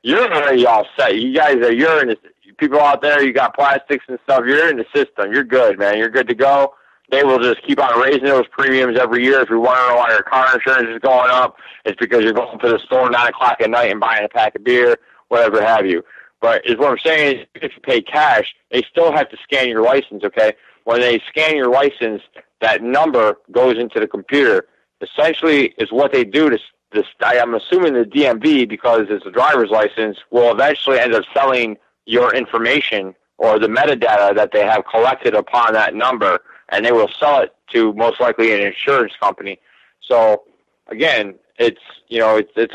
you're already all set. You guys you're in the people out there. You got plastics and stuff. You're in the system. You're good, man. You're good to go. They will just keep on raising those premiums every year. If you're wondering why your car insurance is going up, it's because you're going to the store 9 o'clock at night and buying a pack of beer, whatever have you. But is what I'm saying is, if you pay cash, they still have to scan your license, okay? When they scan your license, that number goes into the computer. Essentially, is what they do to this. I'm assuming the DMV, because it's a driver's license, will eventually end up selling your information or the metadata that they have collected upon that number, and they will sell it to most likely an insurance company. So again, it's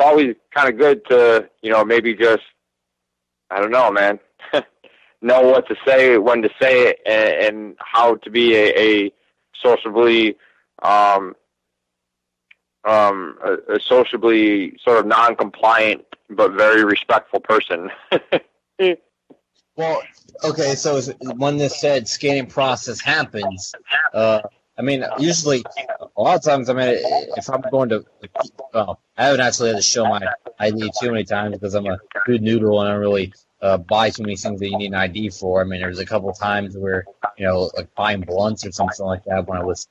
always kind of good to, maybe just, I don't know, man, know what to say, when to say it, and how to be a sociably, a sociably sort of non-compliant but very respectful person. Well, okay, so when this said scanning process happens, usually, a lot of times, if I'm going to, I haven't actually had to show my ID too many times because I'm a good noodle and I don't really buy too many things that you need an ID for. There's a couple of times where, like buying blunts or something like that when I was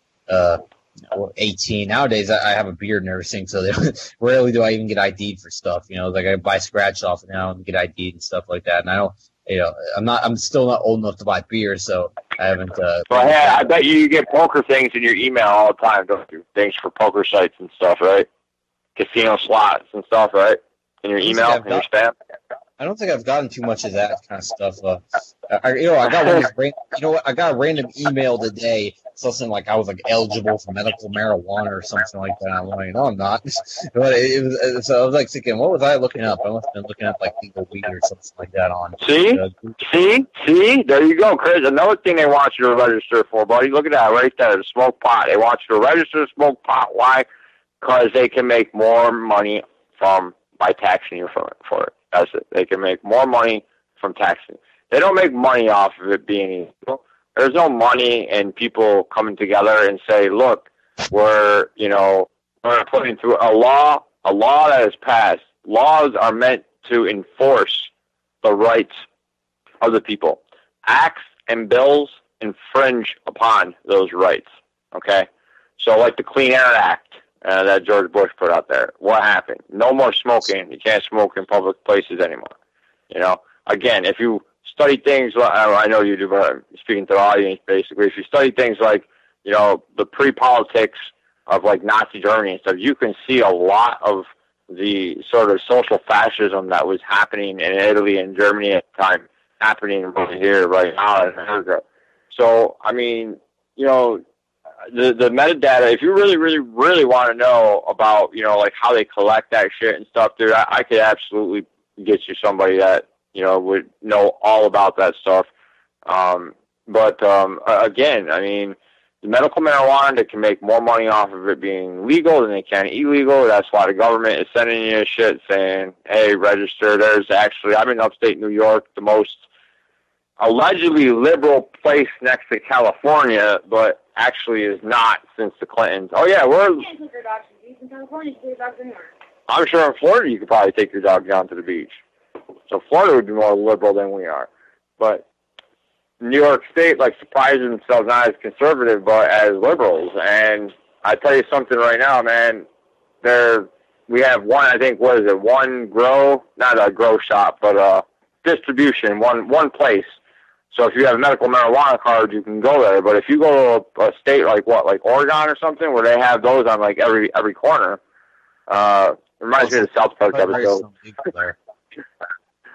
18. Nowadays, I have a beard and everything, so rarely do I even get ID'd for stuff. Like I buy scratch off and I don't get ID'd and stuff like that. And I don't, I'm still not old enough to buy beer, so I haven't. Well, hey, I bet you get poker things in your email all the time, don't you? Things for poker sites and stuff, right? Casino slots and stuff, right? In your email, in your spam. I don't think I've gotten too much of that kind of stuff. I got a random email today, something like I was eligible for medical marijuana or something like that. I'm like, no, I'm not. But so I was like thinking, what was I looking up? I must have been looking up like legal weed or something like that on. See, there you go, Chris. Another thing they want you to register for, buddy. Look at that right there, the smoke pot. They want you to register to smoke pot. Why? Because they can make more money by taxing you for it. That's it. They can make more money from taxing. They don't make money off of it being illegal. There's no money in people coming together and say, look, we're putting through a law that is passed. Laws are meant to enforce the rights of the people. Acts and bills infringe upon those rights. Okay? So like the Clean Air Act, that George Bush put out there. What happened? No more smoking. You can't smoke in public places anymore. Again, if you study things, I know you do, but I'm speaking to the audience basically. If you study things like, the pre-politics of like Nazi Germany and stuff, you can see a lot of the sort of social fascism that was happening in Italy and Germany at the time, happening right here, right now in America. So, the metadata, if you really, really, really want to know about, like how they collect that shit and stuff, dude, I could absolutely get you somebody that, would know all about that stuff. Again, the medical marijuana, they can make more money off of it being legal than they can illegal. That's why the government is sending you shit saying, hey, register. There's actually, I'm in upstate New York, the most allegedly liberal place next to California, but actually is not since the Clintons. Oh, yeah, You can't take your dogs to the beach in California. You can take your dogs anywhere. I'm sure in Florida you could probably take your dog down to the beach. So Florida would be more liberal than we are. But New York State, surprises themselves not as conservative, but as liberals. And I tell you something right now, man, we have one grow, not a grow shop, but distribution, one place. So if you have a medical marijuana card, you can go there. But if you go to a state like Oregon or something, where they have those on every corner, reminds me of the South Park episode.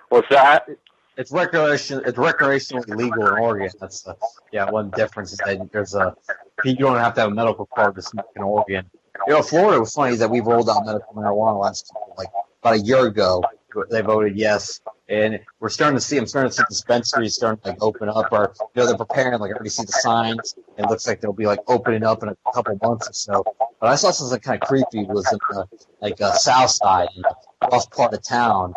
What's that? It's recreationally legal in Oregon. That's one difference is that you don't have to have a medical card to smoke in Oregon. Florida was funny that we rolled out medical marijuana about a year ago. They voted yes, and I'm starting to see dispensaries starting to open up, or they're preparing. I already see the signs. It looks like they'll be opening up in a couple months or so. But I saw something kind of creepy was in the south side, in the rough part of town.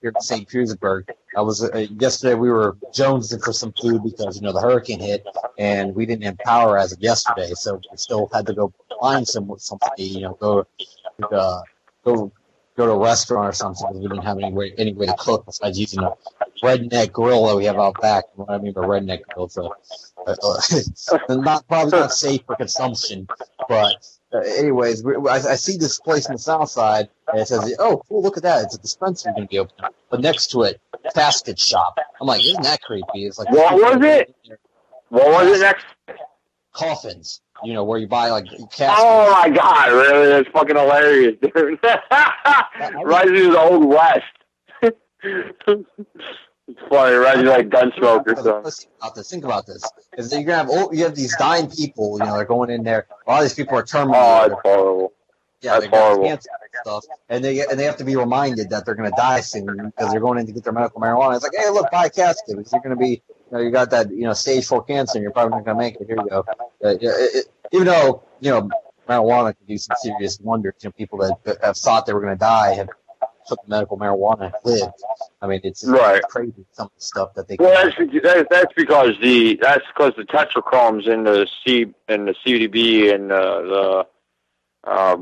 Here in St. Petersburg. I was yesterday. We were jonesing for some food because the hurricane hit, and we didn't have power as of yesterday, so we still had to go find something to go to a restaurant or something because we didn't have any way to cook besides using a redneck grill that we have out back. What I mean by redneck grill, it's probably not safe for consumption, but. Anyways, I see this place in the south side, and it says, "Oh, cool! Look at that! It's a dispensary going to be open." But next to it, casket shop. I'm like, isn't that creepy? It's like what was it? What was it next? Coffins. Where you buy caskets. Oh my God! Really? That's fucking hilarious, dude. Reminds me of the old West. It's funny, right? Like Gunsmoke or something. Think about this. Is you're gonna have these dying people. They're going in there. A lot of these people are terminal. Oh, that's horrible. Yeah, that's horrible. Cancer and stuff, and they have to be reminded that they're gonna die soon because they're going in to get their medical marijuana. It's like, hey, look, buy a casket because you're gonna be, you got that, stage 4 cancer, and you're probably not gonna make it. Here you go. Even though marijuana can do some serious wonders. People that have thought they were gonna die have took medical marijuana and lived. I mean, it's right. Crazy some of the stuff that they. Well, that's because the tetrachromes in the CBD and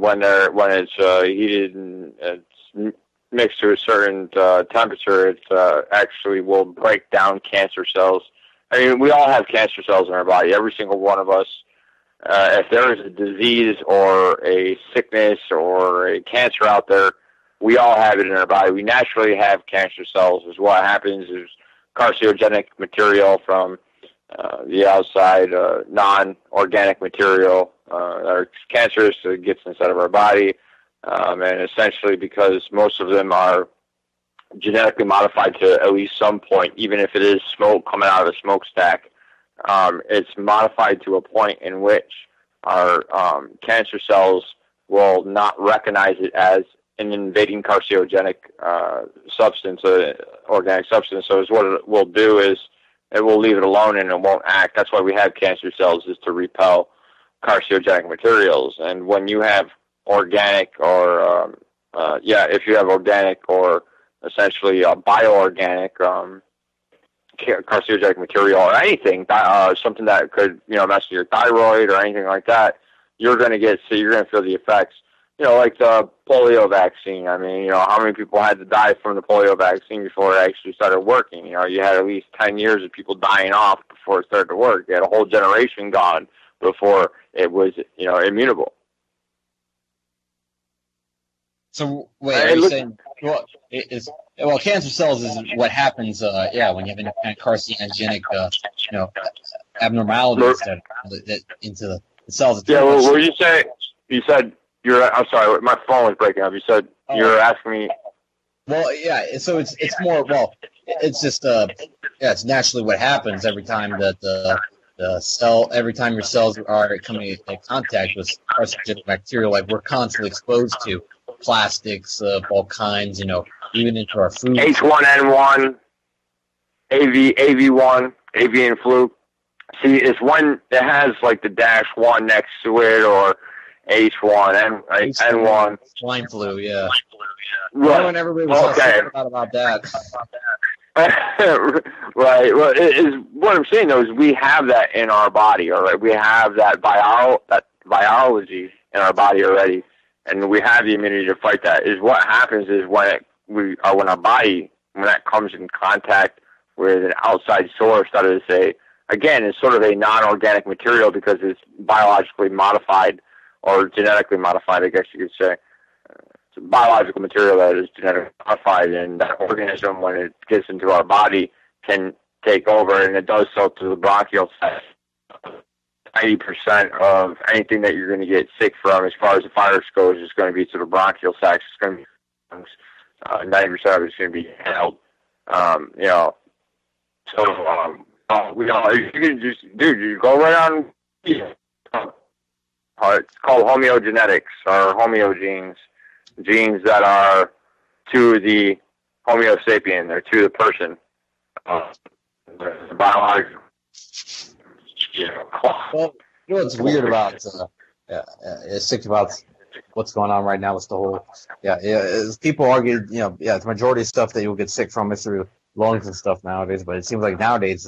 when it's heated and it's mixed to a certain temperature, it actually will break down cancer cells. I mean, we all have cancer cells in our body, every single one of us. If there is a disease or a sickness or a cancer out there, we all have it in our body. We naturally have cancer cells. Is what happens is carcinogenic material from the outside, non-organic material that are cancerous that gets inside of our body. And essentially because most of them are genetically modified to at least some point, even if it is smoke coming out of a smokestack, it's modified to a point in which our cancer cells will not recognize it as an invading carcinogenic substance, organic substance. So what it will do is it will leave it alone and it won't act. That's why we have cancer cells, is to repel carcinogenic materials. And when you have organic or, if you have organic or essentially bioorganic carcinogenic material or anything, something that could, mess with your thyroid or anything like that, you're going to feel the effects. Like the polio vaccine. I mean, how many people had to die from the polio vaccine before it actually started working? You had at least 10 years of people dying off before it started to work. You had a whole generation gone before it was, immutable. So, wait, are you saying, cancer cells is what happens, when you have any kind of carcinogenic, abnormalities that into the cells. Yeah, well, what did you say? You said, I'm sorry, my phone was breaking up. You said you're asking me. Well, yeah. So it's more. Well, it's just it's naturally what happens every time that every time your cells are coming in contact with carcinogenic bacteria, like we're constantly exposed to plastics of all kinds, even into our food. H1N1, AV1, avian flu. See, it's one that has like the -1 next to it, or H1, N1. Swine flu, yeah. Right. When everybody was about that. Right. Well, what I'm saying, though, is we have that in our body, all right? We have that biology in our body already, and we have the immunity to fight that. Is what happens is when our body, when that comes in contact with an outside source, that is, again, it's sort of a non-organic material because it's biologically modified or genetically modified, I guess you could say. It's a biological material that is genetically modified, and that organism, when it gets into our body, can take over, and it does so to the bronchial sac. 90% of anything that you're going to get sick from, as far as the virus goes, is going to be to the bronchial sacs. It's going to be lungs. 90% of it's going to be held. You know, so you know, you can just, dude, you go right on. It's called homeogenetics or homeogenes, genes that are to the Homo sapien, they're to the person. The biological. Well, you know what's weird about sick about what's going on right now with the whole is people argue, you know, the majority of stuff that you'll get sick from is through lungs and stuff nowadays, but it seems like nowadays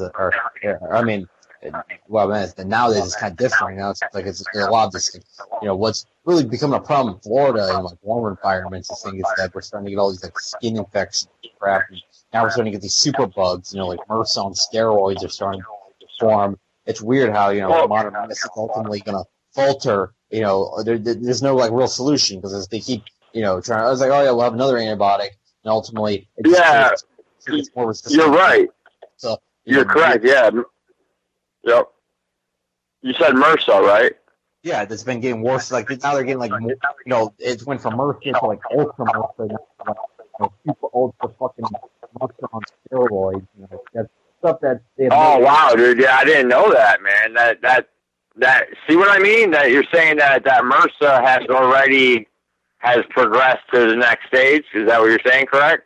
nowadays it's kind of different. You know, it's like it's a lot of this. You know, what's really becoming a problem in Florida and like warmer environments, I think, is that we're starting to get all these like skin infections and crap. And now we're starting to get these super bugs. You know, like MRSA on steroids are starting to form. It's weird how, you know, modern medicine is ultimately going to falter. You know, there's no like real solution because they keep, you know, trying. I was like, oh yeah, we'll have another antibiotic, and ultimately, it's more resistant. You're right. So you're correct. Yeah. Yep. You said MRSA, right? Yeah, it's been getting worse. Like now they're getting like more, you know, it went from MRSA to like ultra MRSA, you know, super ultra fucking MRSA on steroids. You know, that's stuff that. Oh wow, dude! Yeah, I didn't know that, man. That. See what I mean? That you're saying that MRSA has progressed to the next stage. Is that what you're saying? Correct?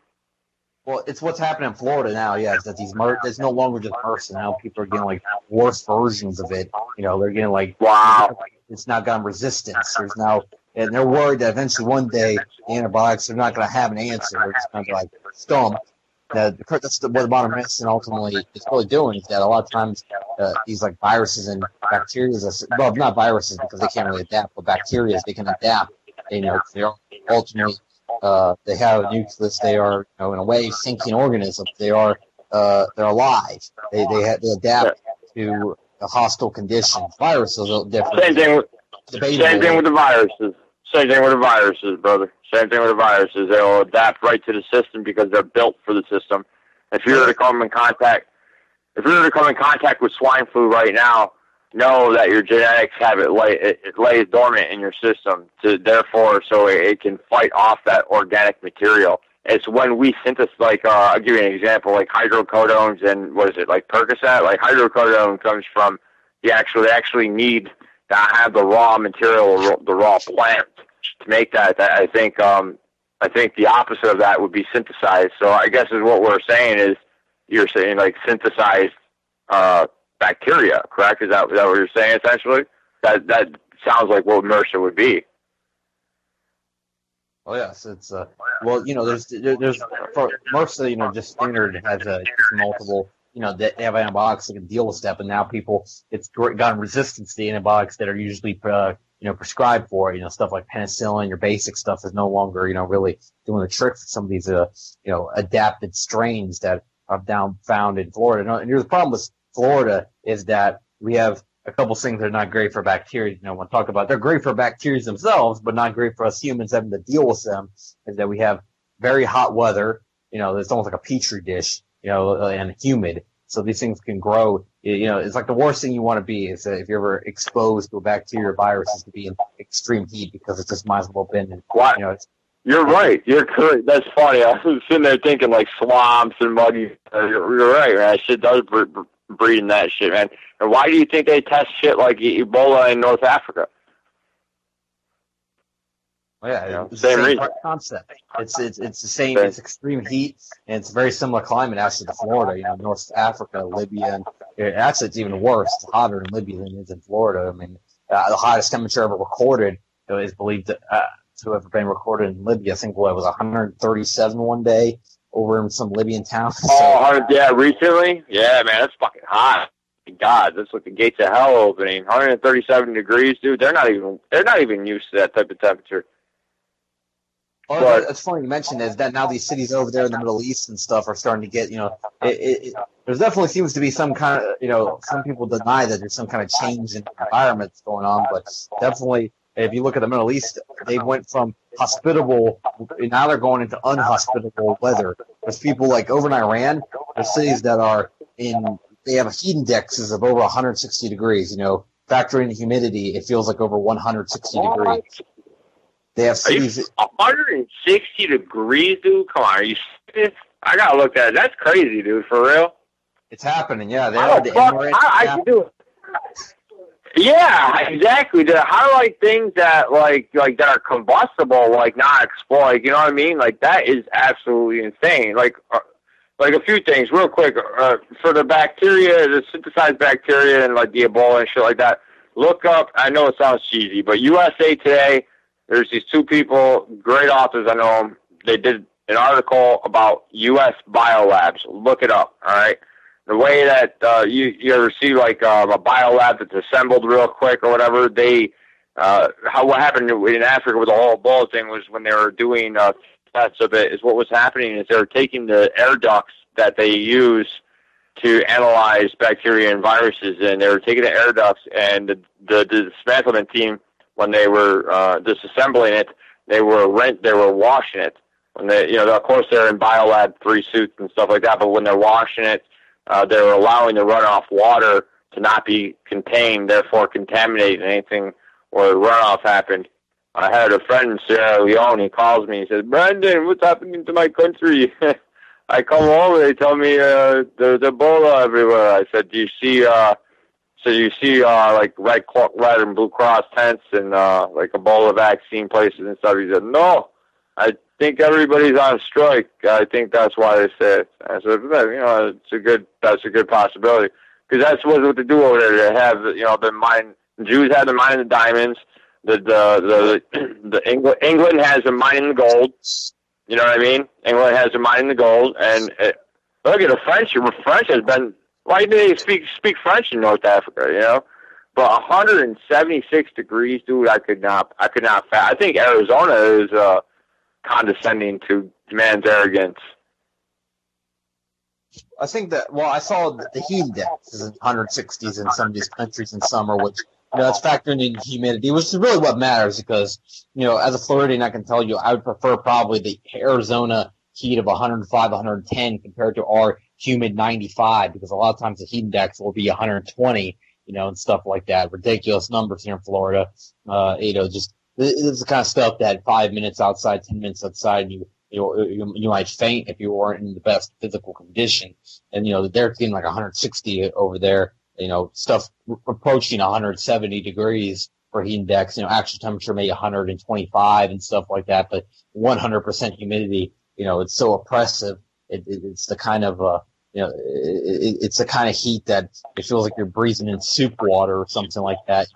Well, it's what's happening in Florida now, yeah, is that it's no longer just MRSA. Now people are getting, like, worse versions of it. You know, they're getting, like, wow. It's now gotten resistance. There's now, and they're worried that eventually one day the antibiotics are not going to have an answer. They're just going to be, like, stump. That's what modern medicine ultimately is really doing, is that a lot of times these, like, viruses and bacteria, well, not viruses because they can't really adapt, but bacteria, they can adapt. You know, they're ultimately... they have a nucleus. They are, you know, in a way, thinking organisms. They're alive. They adapt to a hostile conditions. Viruses are different. Same thing with the viruses. Same thing with the viruses, brother. Same thing with the viruses. They'll adapt right to the system because they're built for the system. If you were to come in contact with swine flu right now, know that your genetics have it lays dormant in your system, so it can fight off that organic material. It's when we synthesize, like, I'll give you an example, like hydrocodones and, what is it, like Percocet? Like hydrocodone comes from, they actually need to have the raw material, the raw plant to make that. I think the opposite of that would be synthesized. So I guess is what we're saying is, you're saying, like, synthesized, bacteria, correct? Is that what you're saying, essentially? That sounds like what MRSA would be. Oh yes, it's well, you know, there's for MRSA, you know, just standard has just multiple, you know, they have antibiotics that can deal with that, but now it's gotten resistance to the antibiotics that are usually prescribed for it. You know, stuff like penicillin, your basic stuff is no longer, you know, really doing the trick for some of these adapted strains that are found in Florida. And here's the problem with Florida is that we have a couple things that are not great for bacteria. You know, when talk about they're great for bacteria themselves, but not great for us humans having to deal with them. Is that we have very hot weather. You know, it's almost like a petri dish. You know, and humid. So these things can grow. You know, it's like the worst thing you want to be is that if you're ever exposed to a bacteria or virus is to be in extreme heat because it just might as well have been. What? You know, you're right. You're correct. That's funny. I was sitting there thinking like swamps and muggy. You're right, man. Shit does breed in that shit, man. And why do you think they test shit like Ebola in North Africa? Well, yeah, you know, it's same the same reason. concept. It's the same. It's extreme heat, and it's a very similar climate actually to Florida. You know, North Africa, Libya, and actually it's even worse. It's hotter in Libya than it is in Florida. I mean, the hottest temperature ever recorded is believed to have been recorded in Libya. I think it was 137 one day over in some Libyan town. Yeah, recently? Yeah, man, that's fucking hot. God, that's like the gates of hell opening. 137 degrees, dude. They're not even used to that type of temperature. Well, it's funny you mention is that now these cities over there in the Middle East and stuff are starting to get, you know, there definitely seems to be some kind of, you know, some people deny that there's some kind of change in the environment that's going on, but definitely if you look at the Middle East, they went from hospitable, now they're going into unhospitable weather. There's people like over in Iran, there's cities that are they have heat indexes of over 160 degrees, you know, factor in humidity, it feels like over 160 degrees. They have Are you cities. 160 degrees, dude? Come on, are you serious? I gotta look at it. That's crazy, dude. For real? It's happening. Yeah, they How are the the fuck? Emirates. I can do it. Yeah, exactly. How do like things that like that are combustible, like not explode? Like, you know what I mean? Like that is absolutely insane. Like a few things, real quick. For the bacteria, the synthesized bacteria, and like the Ebola and shit like that. Look up. I know it sounds cheesy, but USA Today. There's these two people, great authors. I know them. They did an article about U.S. biolabs. Look it up. All right. The way that you ever see like a biolab that's assembled real quick or whatever, what happened in Africa with the whole Ebola thing was when they were doing tests of it, is what was happening is they were taking the air ducts that they use to analyze bacteria and viruses, and they were taking the air ducts, and the dismantlement team, when they were disassembling it, they were washing it. When they, of course they're in biolab 3 suits and stuff like that, but when they're washing it, they were allowing the runoff water to not be contained, therefore contaminating anything where the runoff happened. I had a friend in Sierra Leone. He calls me. He says, "Brandon, what's happening to my country?" I come home. They tell me there's Ebola everywhere. I said, "Do you see? So you see like Red and Blue Cross tents and like Ebola vaccine places and stuff?" He said, "No, I think everybody's on strike. I think that's why they say it." I said, that's a good possibility, because that's what they do over there. They have, the mine. Jews have the mine of the diamonds. England has a mine in the gold. You know what I mean? England has a mine in the gold, and look at the French. French has been. Why do they speak French in North Africa? But 176 degrees, dude. I could not. I think Arizona is condescending to man's arrogance. I think that, I saw that the heat index is in 160s in some of these countries in summer, which, that's factoring in humidity, which is really what matters because, as a Floridian, I can tell you I would prefer probably the Arizona heat of 105, 110 compared to our humid 95, because a lot of times the heat index will be 120, and stuff like that. Ridiculous numbers here in Florida. Just it's the kind of stuff that 5 minutes outside, 10 minutes outside, you might faint if you weren't in the best physical condition. And, they're getting like 160 over there, stuff approaching 170 degrees for heat index, actual temperature maybe 125 and stuff like that, but 100% humidity, it's so oppressive. It's the kind of, it's the kind of heat that it feels like you're breathing in soup water or something like that.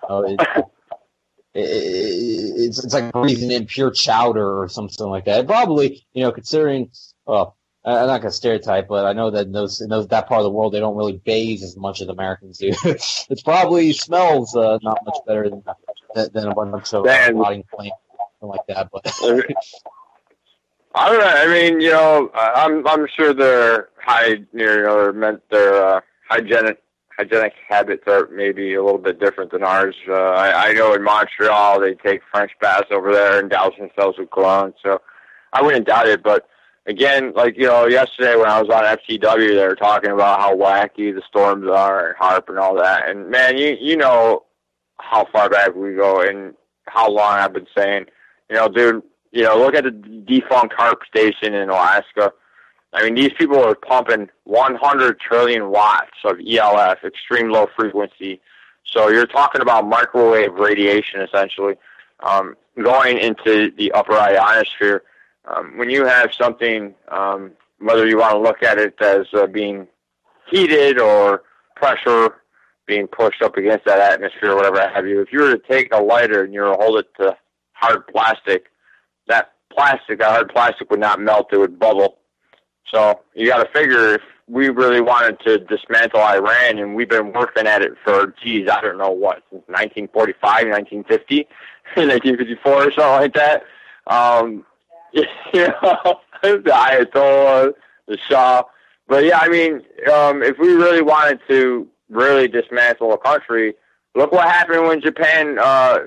It's like breathing in pure chowder or something like that. Probably, considering, I'm not going to stereotype, but I know that in that part of the world, they don't really bathe as much as Americans do. It probably smells not much better than a bunch of rotting plants, something like that. But I don't know. I mean, I'm sure their hygienic habits are maybe a little bit different than ours. I know in Montreal they take French baths over there and douse themselves with cologne, so I wouldn't doubt it. But again, yesterday when I was on FTW, they were talking about how wacky the storms are and HAARP and all that. And man, you know how far back we go and how long I've been saying, dude, look at the defunct HAARP station in Alaska. I mean, these people are pumping 100 trillion watts of ELF, extreme low frequency. So you're talking about microwave radiation, essentially, going into the upper ionosphere. When you have something, whether you want to look at it as being heated or pressure being pushed up against that atmosphere or whatever have you, if you were to take a lighter and you were to hold it to hard plastic, that hard plastic would not melt, it would bubble. So you got to figure if we really wanted to dismantle Iran, and we've been working at it for, I don't know what, since 1945, 1950, 1954 or something like that. The Ayatollah, the Shah. But yeah, I mean, if we really wanted to really dismantle a country, look what happened when Japan,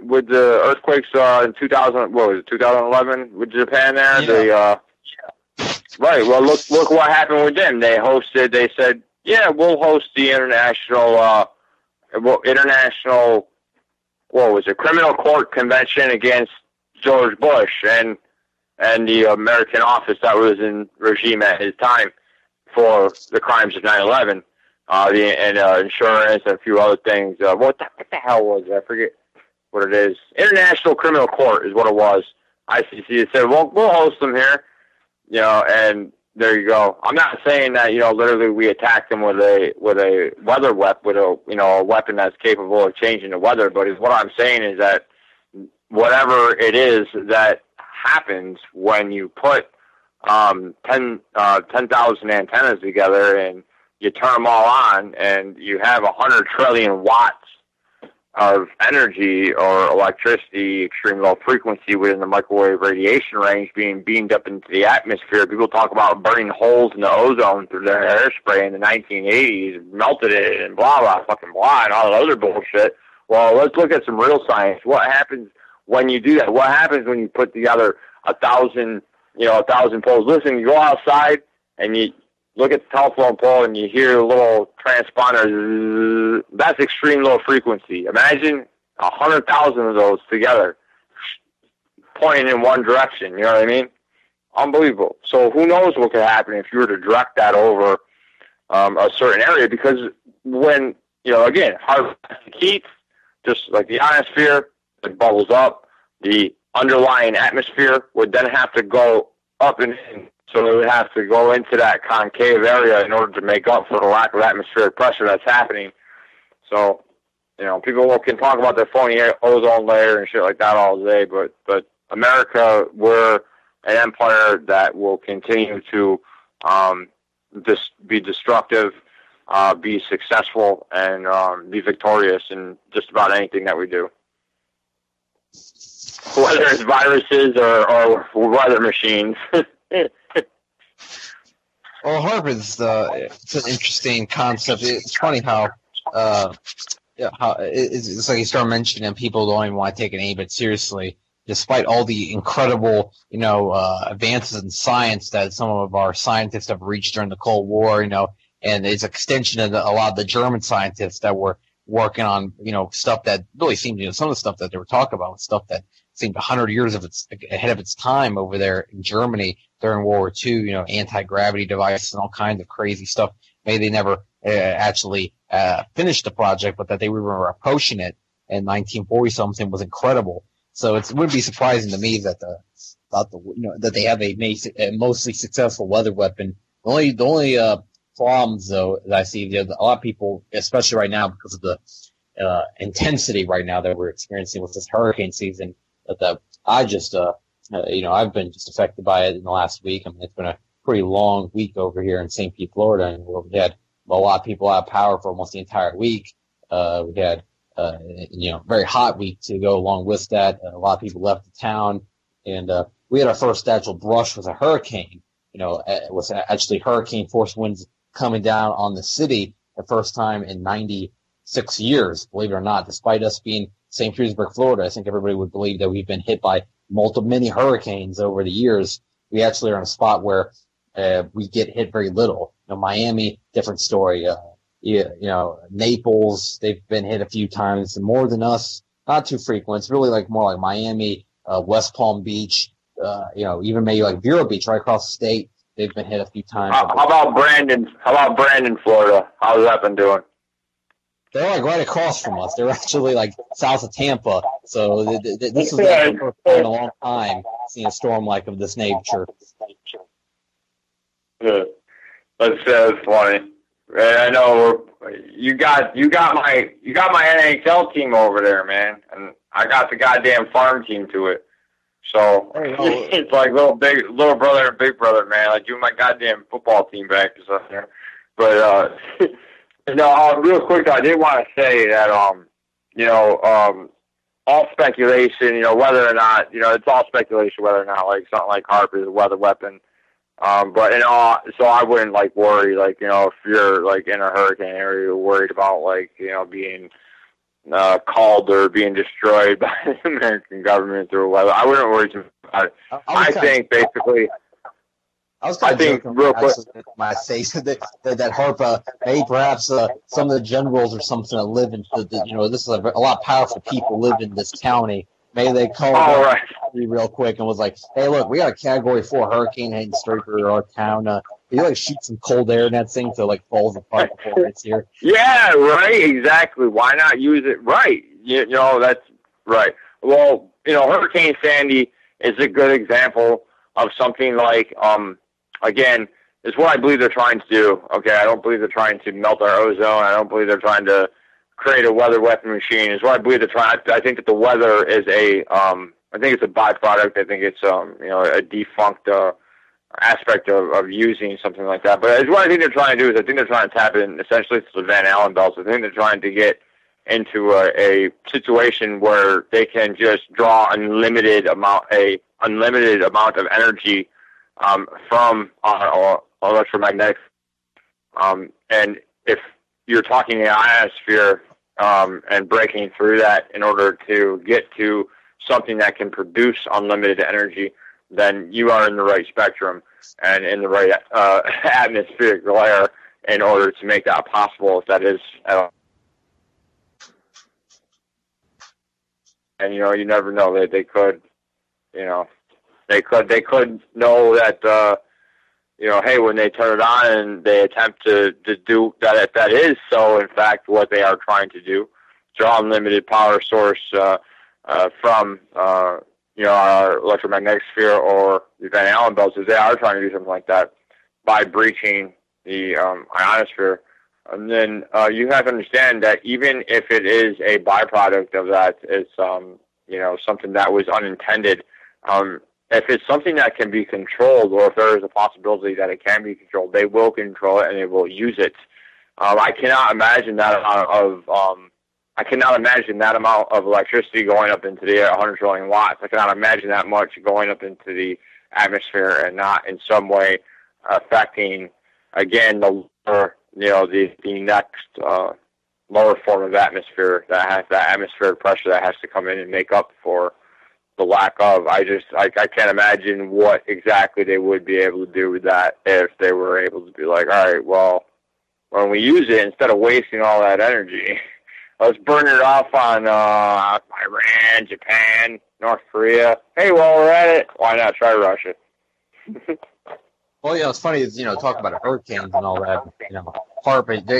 with the earthquakes in 2011 with Japan there. Yeah. Right. Well, look what happened with them. They said, yeah, we'll host the international, criminal court convention against George Bush and the American office that was in regime at his time for the crimes of 9/11, insurance and a few other things. What the hell was it? I forget what it is. International Criminal Court is what it was. ICC said, "Well, we'll host them here," and there you go. I'm not saying that literally we attacked them with a weather weapon, with a weapon that's capable of changing the weather. But what I'm saying is that whatever it is that happens when you put 10,000 antennas together and you turn them all on, and you have 100 trillion watts of energy or electricity, extreme low frequency within the microwave radiation range being beamed up into the atmosphere. People talk about burning holes in the ozone through their hairspray in the 1980s, melted it, and blah, blah, fucking blah, and all that other bullshit. Well, let's look at some real science. What happens when you do that? What happens when you put together 1,000 poles? Listen, you go outside and you look at the telephone pole and you hear a little transponder. That's extreme low frequency. Imagine 100,000 of those together pointing in one direction. You know what I mean? Unbelievable. So who knows what could happen if you were to direct that over a certain area? Because when, again, hard plastic heat, just like the ionosphere, it bubbles up. The underlying atmosphere would then have to go up and in. So it would have to go into that concave area in order to make up for the lack of atmospheric pressure that's happening. So, people can talk about their phony ozone layer and shit like that all day, but America, we're an empire that will continue to be destructive, be successful, and be victorious in just about anything that we do. Whether it's viruses or weather machines. Well, HAARP is it's an interesting concept. It's funny how it's like you start mentioning people don't even want to take an aim, but seriously, despite all the incredible advances in science that some of our scientists have reached during the Cold War, and its extension of a lot of the German scientists that were working on stuff that really seemed some of the stuff that they were talking about was stuff that seemed 100 years ahead of its time over there in Germany during World War II, anti-gravity devices and all kinds of crazy stuff. Maybe they never actually finished the project, but that they were approaching it in 1940-something was incredible. So it wouldn't be surprising to me that that they have a mostly successful weather weapon. The only problems, though, that I see, a lot of people, especially right now because of the intensity right now that we're experiencing with this hurricane season, that I just I've been just affected by it in the last week. I mean, it's been a pretty long week over here in St. Pete, Florida, and we had a lot of people out of power for almost the entire week. We had very hot week to go along with that. A lot of people left the town, and we had our first actual brush with a hurricane. It was actually hurricane force winds coming down on the city the first time in 96 years, believe it or not. Despite us being St. Petersburg, Florida, I think everybody would believe that we've been hit by many hurricanes over the years. We actually are in a spot where we get hit very little. Miami, different story. Naples, they've been hit a few times, more than us. Not too frequent. It's really more like Miami, West Palm Beach, even maybe like Vero Beach right across the state. They've been hit a few times. How about Brandon? How about Brandon, Florida? How's that been doing? They're right across from us. They're actually south of Tampa. So this is the first time in a long time seeing a storm of this nature. Yeah. That's funny. I know you got my NHL team over there, man, and I got the goddamn farm team to it. So it's like little brother and big brother, man. Like you and my goddamn football team back or something. But real quick, I did want to say that all speculation, whether or not, it's all speculation whether or not something like HAARP is a weather weapon. But so I wouldn't worry, if you're in a hurricane area, you're worried about being called or being destroyed by the American government through weather. I wouldn't worry too much about it. I think basically. I was kind of joking real quick when I say that HAARP, maybe perhaps some of the generals or something that live in this is a lot of powerful people live in this county, maybe they called right. real quick and was like, hey, look, we got a Category 4 hurricane heading straight for our town. You like shoot some cold air in that thing so like falls apart before it's here. Yeah, right, exactly. Why not use it? Right. You know, that's right. Well, you know, Hurricane Sandy is a good example of something like, again, is what I believe they're trying to do. Okay, I don't believe they're trying to melt our ozone. I don't believe they're trying to create a weather weapon machine. Is what I believe they're trying. I think that the weather is I think it's a byproduct. I think it's you know, a defunct aspect of using something like that. But what I think they're trying to do is I think they're trying to tap in essentially to the Van Allen belts. I think they're trying to get into a situation where they can just draw unlimited amount of energy from our electromagnetic. And if you're talking the ionosphere and breaking through that in order to get to something that can produce unlimited energy, then you are in the right spectrum and in the right atmospheric layer in order to make that possible, if that is at all. And, you know, you never know that they could, you know, they could know that, you know, hey, when they turn it on and they attempt to do that, if that is so, in fact, what they are trying to do, draw unlimited power source from, you know, our electromagnetic sphere or the Van Allen belts, if they are trying to do something like that by breaching the ionosphere. And then you have to understand that even if it is a byproduct of that, it's, you know, something that was unintended. If it's something that can be controlled, or if there is a possibility that it can be controlled, they will control it and they will use it. I cannot imagine that amount of electricity going up into the air, 100 trillion watts. I cannot imagine that much going up into the atmosphere and not in some way affecting, again, the next lower form of atmosphere that has that atmospheric pressure that has to come in and make up for the lack of. I can't imagine what exactly they would be able to do with that if they were able to be like, all right, well, when we use it, instead of wasting all that energy, let's burn it off on Iran, Japan, North Korea. Hey, while we're at it, why not try Russia? Well, you know, it's funny, you know, talk about hurricanes and all that. You know,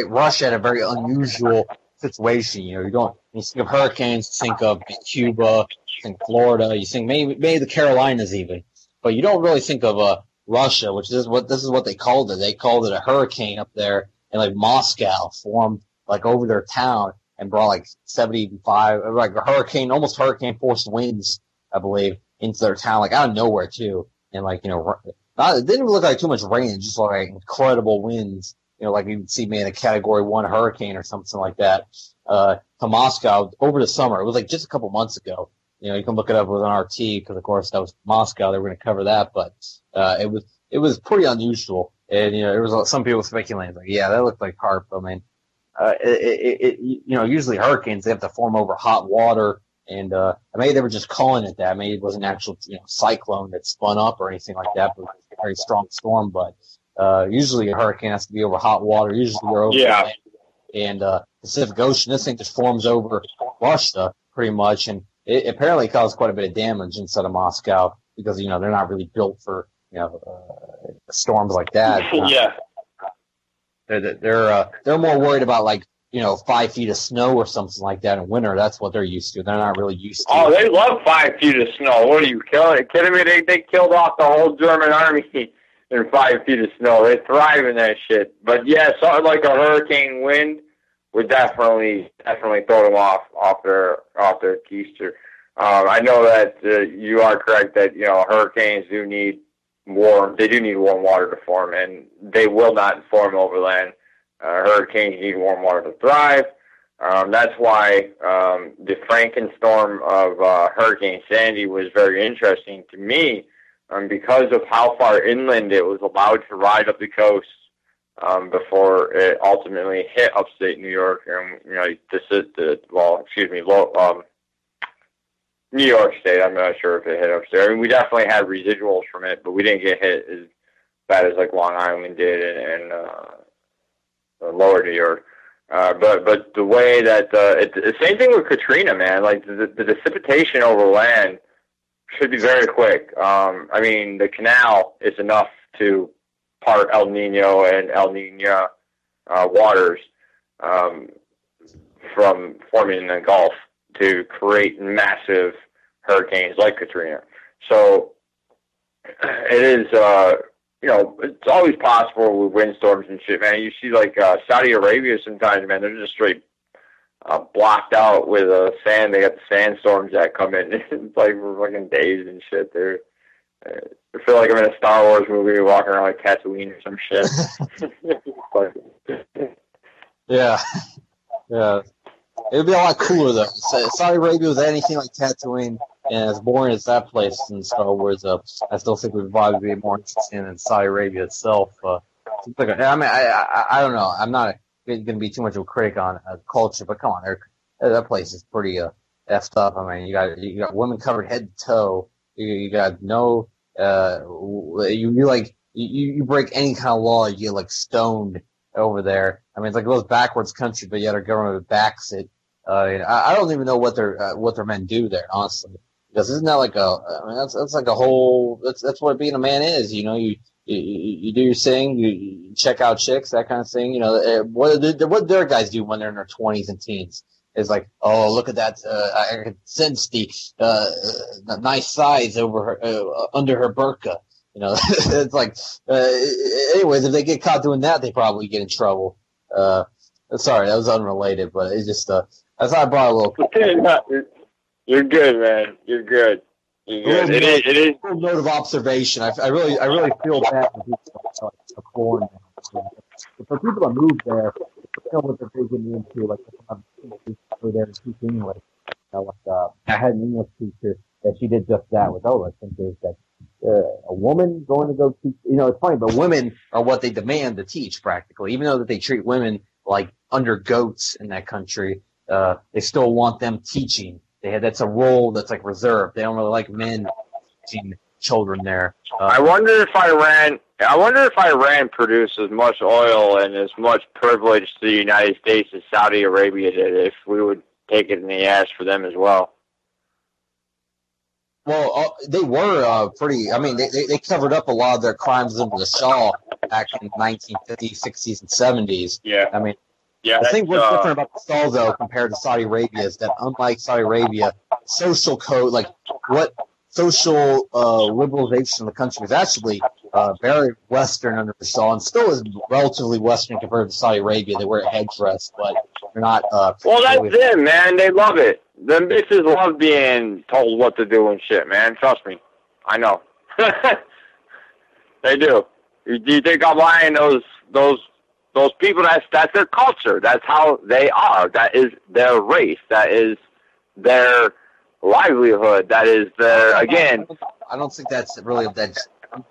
Russia had a very unusual situation. You know, when you think of hurricanes, you think of Cuba, you think Florida, you think maybe the Carolinas even, but you don't really think of Russia, which is what they called it. They called it a hurricane up there, and like Moscow formed like over their town and brought like 75, like almost hurricane force winds, I believe, into their town, like out of nowhere too, and like, you know. It didn't look like too much rain, just like incredible winds, you know, like you'd see maybe a Category 1 hurricane or something like that, to Moscow over the summer. It was like just a couple months ago. You know, you can look it up with an RT because, of course, that was Moscow. They were going to cover that, but it was pretty unusual. And, you know, there was some people speculating, like, yeah, that looked like HAARP. I mean, you know, usually hurricanes, they have to form over hot water. And maybe they were just calling it that. Maybe it was an actual, you know, cyclone that spun up or anything like that, but it was a very strong storm. But usually a hurricane has to be over hot water. Usually they're over land and Pacific Ocean. This thing just forms over Russia pretty much, and it apparently caused quite a bit of damage inside of Moscow because, you know, they're not really built for, you know, storms like that. Yeah. They're more worried about, like, you know, 5 feet of snow or something like that in winter. That's what they're used to. They're not really used to. Oh, they love 5 feet of snow. What are you kidding me? They killed off the whole German army in 5 feet of snow. They thrive in that shit. But yeah, something like a hurricane wind would definitely throw them off their keister. I know that you are correct that, you know, hurricanes do need warm water to form, and they will not form over land. Hurricanes need warm water to thrive. That's why the Frankenstorm of Hurricane Sandy was very interesting to me, because of how far inland it was allowed to ride up the coast before it ultimately hit upstate New York. And, you know, New York State. I'm not sure if it hit upstate. I mean, we definitely had residuals from it, but we didn't get hit as bad as like Long Island did and lower New York. But the way that the same thing with Katrina, man. Like the precipitation over land should be very quick. I mean, the canal is enough to part El Nino and El Niña waters from forming in the Gulf to create massive hurricanes like Katrina. So it is, it's always possible with windstorms and shit, man. You see, like, Saudi Arabia sometimes, man, they're just straight blocked out with sand. They got the sandstorms that come in. It's like for fucking days and shit. I feel like I'm in a Star Wars movie walking around like Tatooine or some shit. Yeah. It would be a lot cooler, though. Saudi Arabia was anything like Tatooine, and as boring as that place in Star Wars, I still think it would probably be more interesting than Saudi Arabia itself. I don't know. I'm not going to be too much of a critic on culture, but come on, that place is pretty effed up. I mean, you got women covered head to toe. You got no you break any kind of law, you get like stoned over there. I mean, it's like the most backwards country, but yet our government backs it. I don't even know what their men do there, honestly. Because isn't that like that's like a whole, that's what being a man is, you know, you do your thing, you check out chicks, that kind of thing, you know. What their guys do when they're in their 20s and teens is like, oh, look at that, I can sense the nice size over her, under her burqa. You know, it's like, anyways, if they get caught doing that, they probably get in trouble. Sorry, that was unrelated, but it's just, I thought I brought a little. You're good, man. You're good. It is. A note of observation. I really feel bad for people like born there. For people that move there, you know what they're getting into. Like, over there and teach English. I had an English teacher that she did just that with Ola. I think is that a woman going to go teach. You know, it's funny, but women are what they demand to teach practically. Even though that they treat women like under goats in that country, they still want them teaching. That's a role that's like reserved. They don't really like men teaching children there. I wonder if Iran produced as much oil and as much privilege to the United States as Saudi Arabia did, if we would take it in the ass for them as well. Well, they were pretty. I mean, they covered up a lot of their crimes under the Shah back in the 1950s, 60s, and 70s. Yeah. I mean, yeah, I think what's different about the Shah, though, compared to Saudi Arabia, is that unlike Saudi Arabia, social code, like what social liberalization of the country is actually very Western under the Shah, and still is relatively Western compared to Saudi Arabia. They wear a headdress, but they're not. Well, that's them, man. They love it. Them bitches love being told what to do and shit, man. Trust me. I know. They do. You think I'm lying? Those people, that's their culture. That's how they are. That is their race. That is their livelihood. That is their, again. I don't think that's really that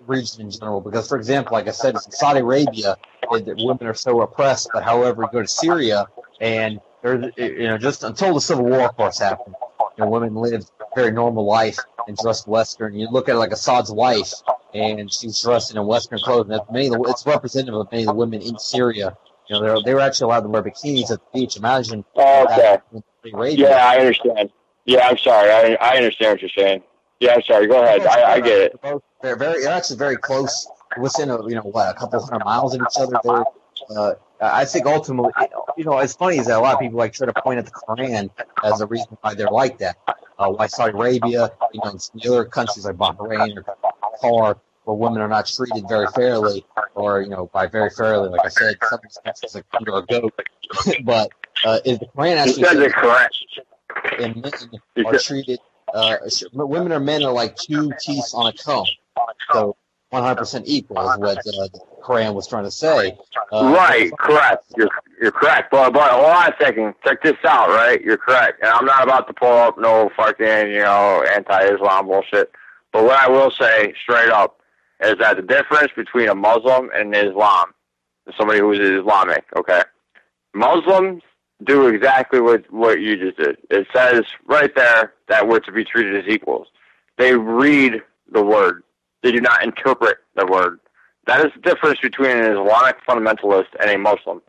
region in general, because, for example, like I said, in Saudi Arabia, women are so oppressed, but however, you go to Syria, and they're, just until the Civil War, of course, happened, women lived a very normal life and dressed Western. You look at like Assad's wife, and she's dressed in Western clothes, and it's representative of many of the women in Syria. They were actually allowed to wear bikinis at the beach. Imagine. Okay. Yeah, I understand. Yeah, I'm sorry. I understand what you're saying. Yeah, I'm sorry. Go ahead. I get it. They're actually very close, within a couple hundred miles of each other. I think ultimately, it's funny is that a lot of people try to point at the Quran as a reason why they're like that. Why Saudi Arabia, and some of the other countries like Bahrain or Qatar, where women are not treated very fairly, or by very fairly, like I said, some of these countries like under a goat. But is the Quran actually says correct? And men are treated. Women or men are like two teeth on a comb. So 100% equal is what the Quran was trying to say. Right, correct. You're correct. But hold on a second. Check this out, right? You're correct. And I'm not about to pull up no fucking, anti-Islam bullshit. But what I will say straight up is that the difference between a Muslim and an Islam, somebody who is Islamic, okay? Muslims do exactly what you just did. It says right there that we're to be treated as equals. They read the word. They do not interpret the word. That is the difference between an Islamic fundamentalist and a Muslim.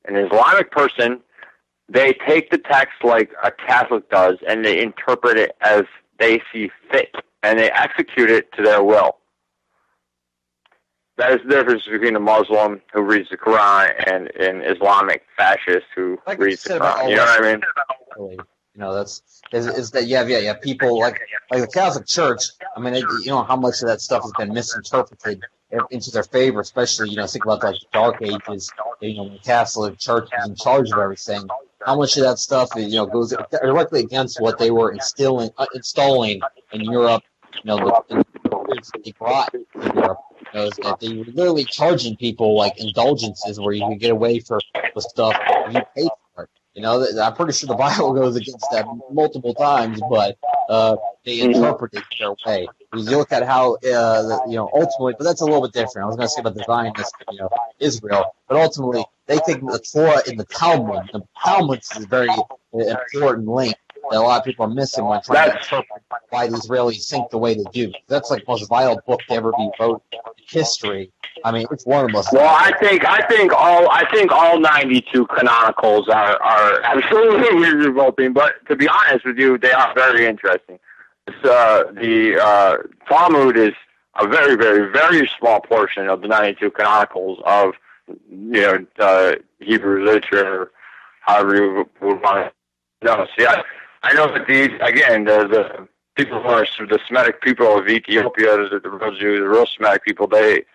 An Islamic person, they take the text like a Catholic does, and they interpret it as they see fit, and they execute it to their will. That is the difference between a Muslim who reads the Quran and an Islamic fascist who reads the Quran. You know what I mean? You know, is that you have people like the Catholic Church. I mean, you know how much of that stuff has been misinterpreted into their favor, especially, you know, think about like the Dark Ages, you know, when the Catholic Church was in charge of everything. How much of that stuff, you know, goes directly against what they were installing in Europe, you know, they brought to Europe. You know, that they were literally charging people like indulgences where you could get away with stuff you pay for it. You know, I'm pretty sure the Bible goes against that multiple times, but they interpret it their way. You look at how, you know, ultimately, but that's a little bit different. I was going to say about the Zionists, you know, Israel, but ultimately they take the Torah in the Talmud. The Talmud is a very important link that a lot of people are missing when trying to interpret why the Israelis think the way they do. That's like the most vital book to ever be wrote in history. I mean, it's one of the most. Well, I think all 92 canonicals are absolutely revolting. But to be honest with you, they are very interesting. The Talmud is a very, very, very small portion of the 92 canonicals of, you know, Hebrew literature, however you would want to know. See, I know that the people who are the Semitic people of Ethiopia, the real Jews, the real Semitic people, they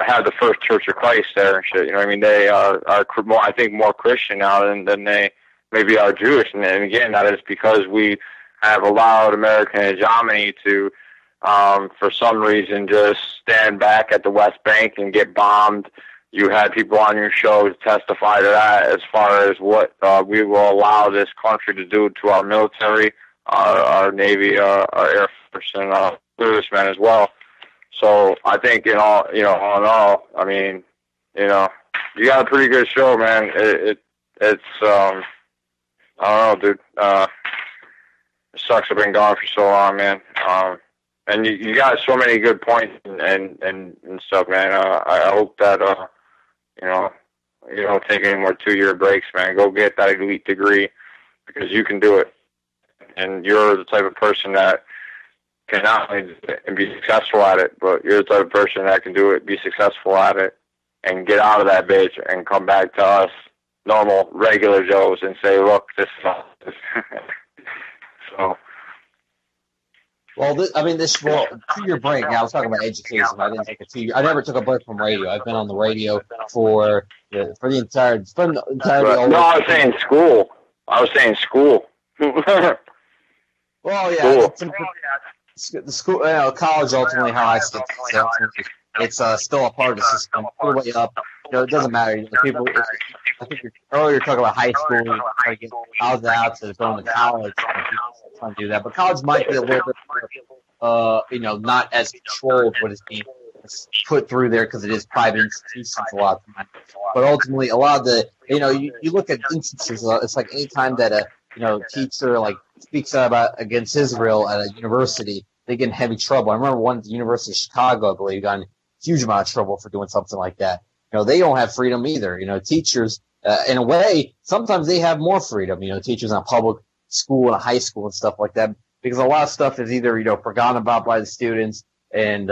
have the first Church of Christ there and shit. You know what I mean? They are more, I think, more Christian now than they maybe are Jewish. And again, that is because we have allowed American hegemony to, for some reason, just stand back at the West Bank and get bombed. You had people on your show to testify to that as far as what we will allow this country to do to our military, our Navy, our Air Force, and our servicemen as well. So I think all in all, I mean, you know, you got a pretty good show, man. It's I don't know, dude. It sucks I've been gone for so long, man. And you got so many good points and stuff, man. I hope that you know, you don't take any more 2-year breaks, man. Go get that elite degree because you can do it. And you're the type of person that can not only be successful at it, but you're the type of person that can do it, be successful at it, and get out of that bitch and come back to us, normal, regular Joes, and say, look, this is so. Well, this 2-year break. I was talking about education. I didn't take a 2-year. I never took a break from radio. I've been on the radio for the entire. No, I was saying school. Well, yeah, cool. The school, college. Ultimately, how I see it, it's still a part of the system. All the way up. You know, it doesn't matter. You know, people. I think earlier talking about high school, trying to get out to going to college. Trying to do that, but college might be a little bit more, you know, not as controlled what is being put through there because it is private institutions a lot of times. But ultimately, a lot of the, you know, you look at instances. It's like any time that a teacher like speaks out against Israel at a university, they get in heavy trouble. I remember one at the University of Chicago, I believe, got in a huge amount of trouble for doing something like that. You know, they don't have freedom either. You know, teachers, in a way, sometimes they have more freedom. You know, teachers in a public school and a high school and stuff like that, because a lot of stuff is either, you know, forgotten about by the students, and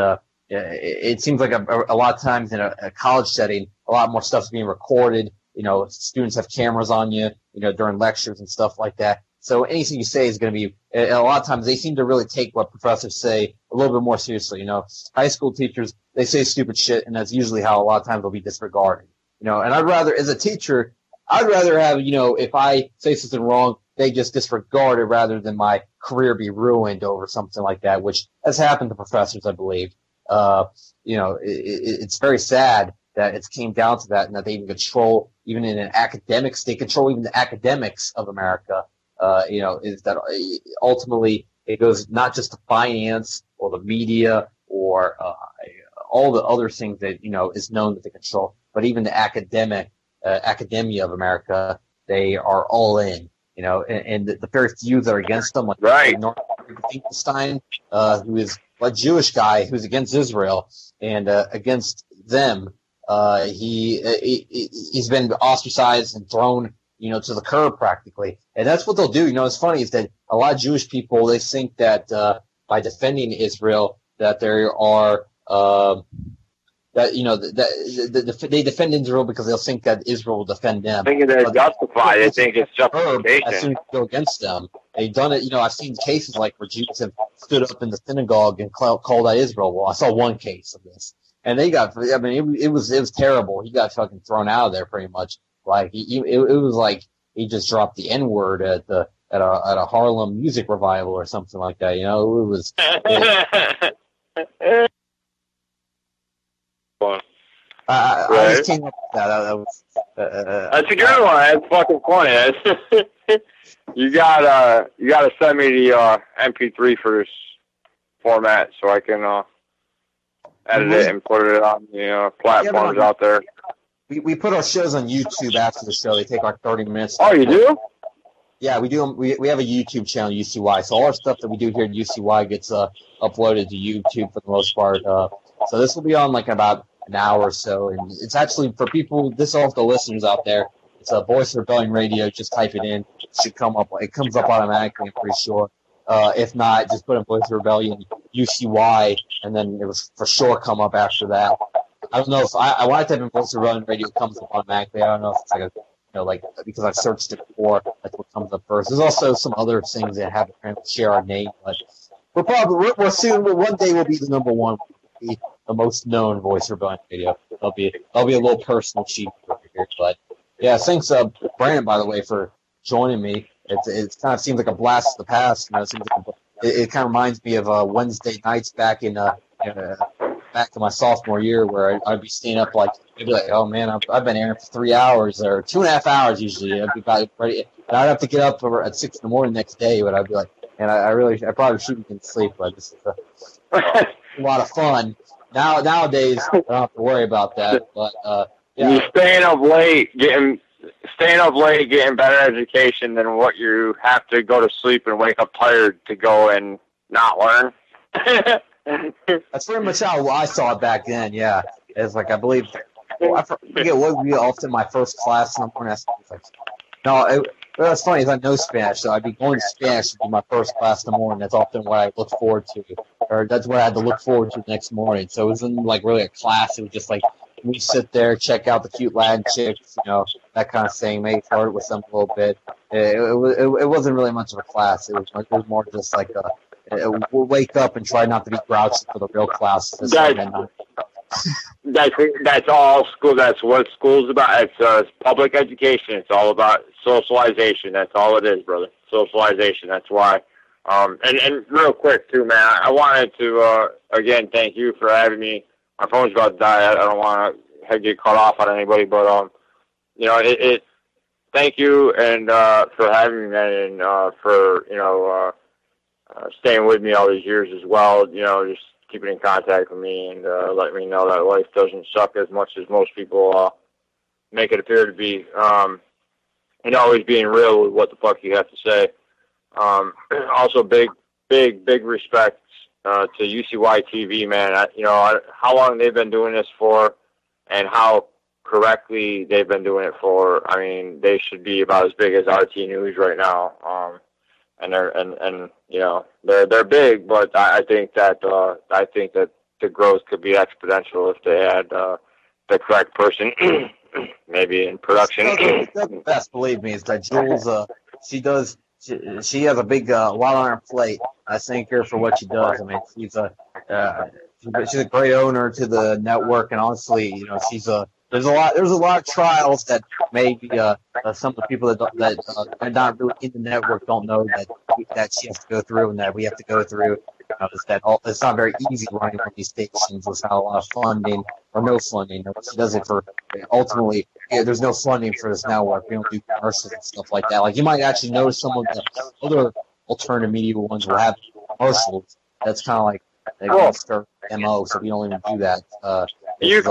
it seems like a lot of times in a college setting, a lot more stuff's being recorded. You know, students have cameras on you, you know, during lectures and stuff like that. So anything you say is going to be, a lot of times they seem to really take what professors say a little bit more seriously. You know, high school teachers, they say stupid shit, and that's usually how a lot of times they'll be disregarded. You know, and I'd rather, as a teacher, have, you know, if I say something wrong, they just disregard it rather than my career be ruined over something like that, which has happened to professors, I believe. You know, it's very sad that it's came down to that, and that they even control, even in an academics, they control even the academics of America. You know, is that ultimately it goes not just to finance or the media or all the other things that, you know, is known that they control, but even the academia of America, they are all in. You know, and the very few that are against them, like right. Norman Finkelstein, who is a Jewish guy who's against Israel, and against them, He's been ostracized and thrown, to the curb practically. And that's what they'll do. It's funny is that a lot of Jewish people, they think that by defending Israel, that there are they defend Israel because they'll think that Israel will defend them. Thinking that it's justified. They think it's justification. As soon as you go against them, they've done it. I've seen cases like where Jews have stood up in the synagogue and called out Israel. Well, I saw one case of this, and they got. I mean, it was terrible. He got fucking thrown out of there pretty much. Like it was like he just dropped the N-word at a Harlem music revival or something like that. It was. I just came up with that. That's a good one. That's fucking funny. You gotta send me the MP3 for this format so I can edit it and put it on the platforms out there. We put our shows on YouTube after the show. They take like 30 minutes. Oh, you do? Yeah, we do. We have a YouTube channel, UCY. So all our stuff that we do here at UCY gets uploaded to YouTube for the most part. So this will be on like about an hour or so, and it's actually for people. This all the listeners out there. It's a Voice Rebellion Radio. Just type it in. It should come up. It comes up automatically. I'm pretty sure. If not, just put in Voice Rebellion UCY, and then it was for sure come up after that. I don't know if I wanted to have in Voice Rebellion Radio. It comes up automatically. I don't know if it's like because I've searched it before. That's what comes up first. There's also some other things that have share our name, but we're soon. One day we'll be the number one. We'll be the most known Voice Rebellion Radio. I'll be a little personal sheet over here, but yeah, thanks, Brandon, by the way, for joining me. It kind of seems like a blast of the past. It seems like it kind of reminds me of Wednesday nights back in back to my sophomore year, where I'd be staying up I'd be like, oh man, I've been airing for 3 hours or 2.5 hours usually. I'd be about ready, and I'd have to get up at 6 in the morning the next day. But I'd be like, and I probably shouldn't get to sleep, but this is a lot of fun. Nowadays, I don't have to worry about that. But yeah, you're staying up late, getting better education than what you have to go to sleep and wake up tired to go and not learn. That's pretty much how I saw it back then. Yeah, it's like I believe. I forget what would be often my first class in the morning. That's funny. Is I know Spanish, so I'd be going to Spanish to be my first class in the morning. That's often what I look forward to, or that's what I had to look forward to the next morning. So it wasn't like really a class. It was just like we sit there, check out the cute Latin chicks, that kind of thing. Maybe flirt with them a little bit. It wasn't really much of a class. It was more just like we'll wake up and try not to be grouchy for the real class. That's all school. That's what school's about. It's public education. It's all about socialization. That's all it is, brother. Socialization. That's why. And real quick too, man. I wanted to again thank you for having me. My phone's about to die. I don't want to get cut off on anybody, but thank you and for having me, man, and for staying with me all these years as well. Just keeping in contact with me and letting me know that life doesn't suck as much as most people make it appear to be. And always being real with what the fuck you have to say. Also, big respect to UCY TV, man. How long they've been doing this for, and how correctly they've been doing it for. I mean, they should be about as big as RT News right now. And they're big, but I think that the growth could be exponential if they had the correct person, maybe in production. The best, believe me, is that Jules. She has a big lot on her plate. I thank her for what she does. I mean, she's a great owner to the network, and honestly, there's a lot of trials that maybe some of the people that are not really in the network don't know that she has to go through and that we have to go through. It's not very easy running one of these stations without a lot of funding or no funding. She does it for ultimately. Yeah, there's no funding for this network. We don't do commercials and stuff like that. Like you might actually notice some of the other alternative media ones will have commercials. That's kind of like their MO. So we don't even do that. You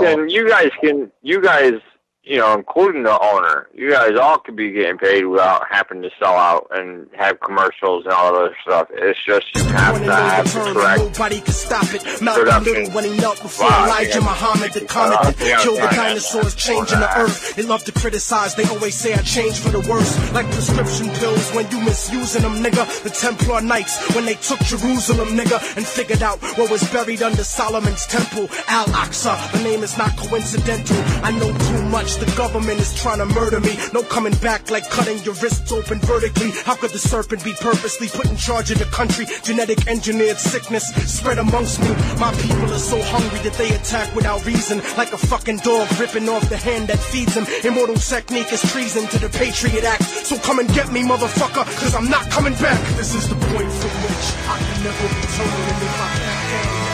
guys including the owner. You guys all could be getting paid without having to sell out and have commercials and all that other stuff. It's just you have to have the correct nobody can stop it. Malcolm Little when he knelt before Elijah Muhammad, the comet that killed the dinosaurs, changing the earth. They love to criticize, they always say I changed for the worse. Like prescription pills when you misusing them, nigga. The Templar Knights when they took Jerusalem, nigga, and figured out what was buried under Solomon's temple, Al-Aqsa. The name is not coincidental. I know too much. The government is trying to murder me. No coming back like cutting your wrists open vertically. How could the serpent be purposely put in charge of the country? Genetic engineered sickness spread amongst me. My people are so hungry that they attack without reason, like a fucking dog ripping off the hand that feeds them. Immortal technique is treason to the Patriot Act. So come and get me, motherfucker, cause I'm not coming back. This is the point from which I can never return. And if I can't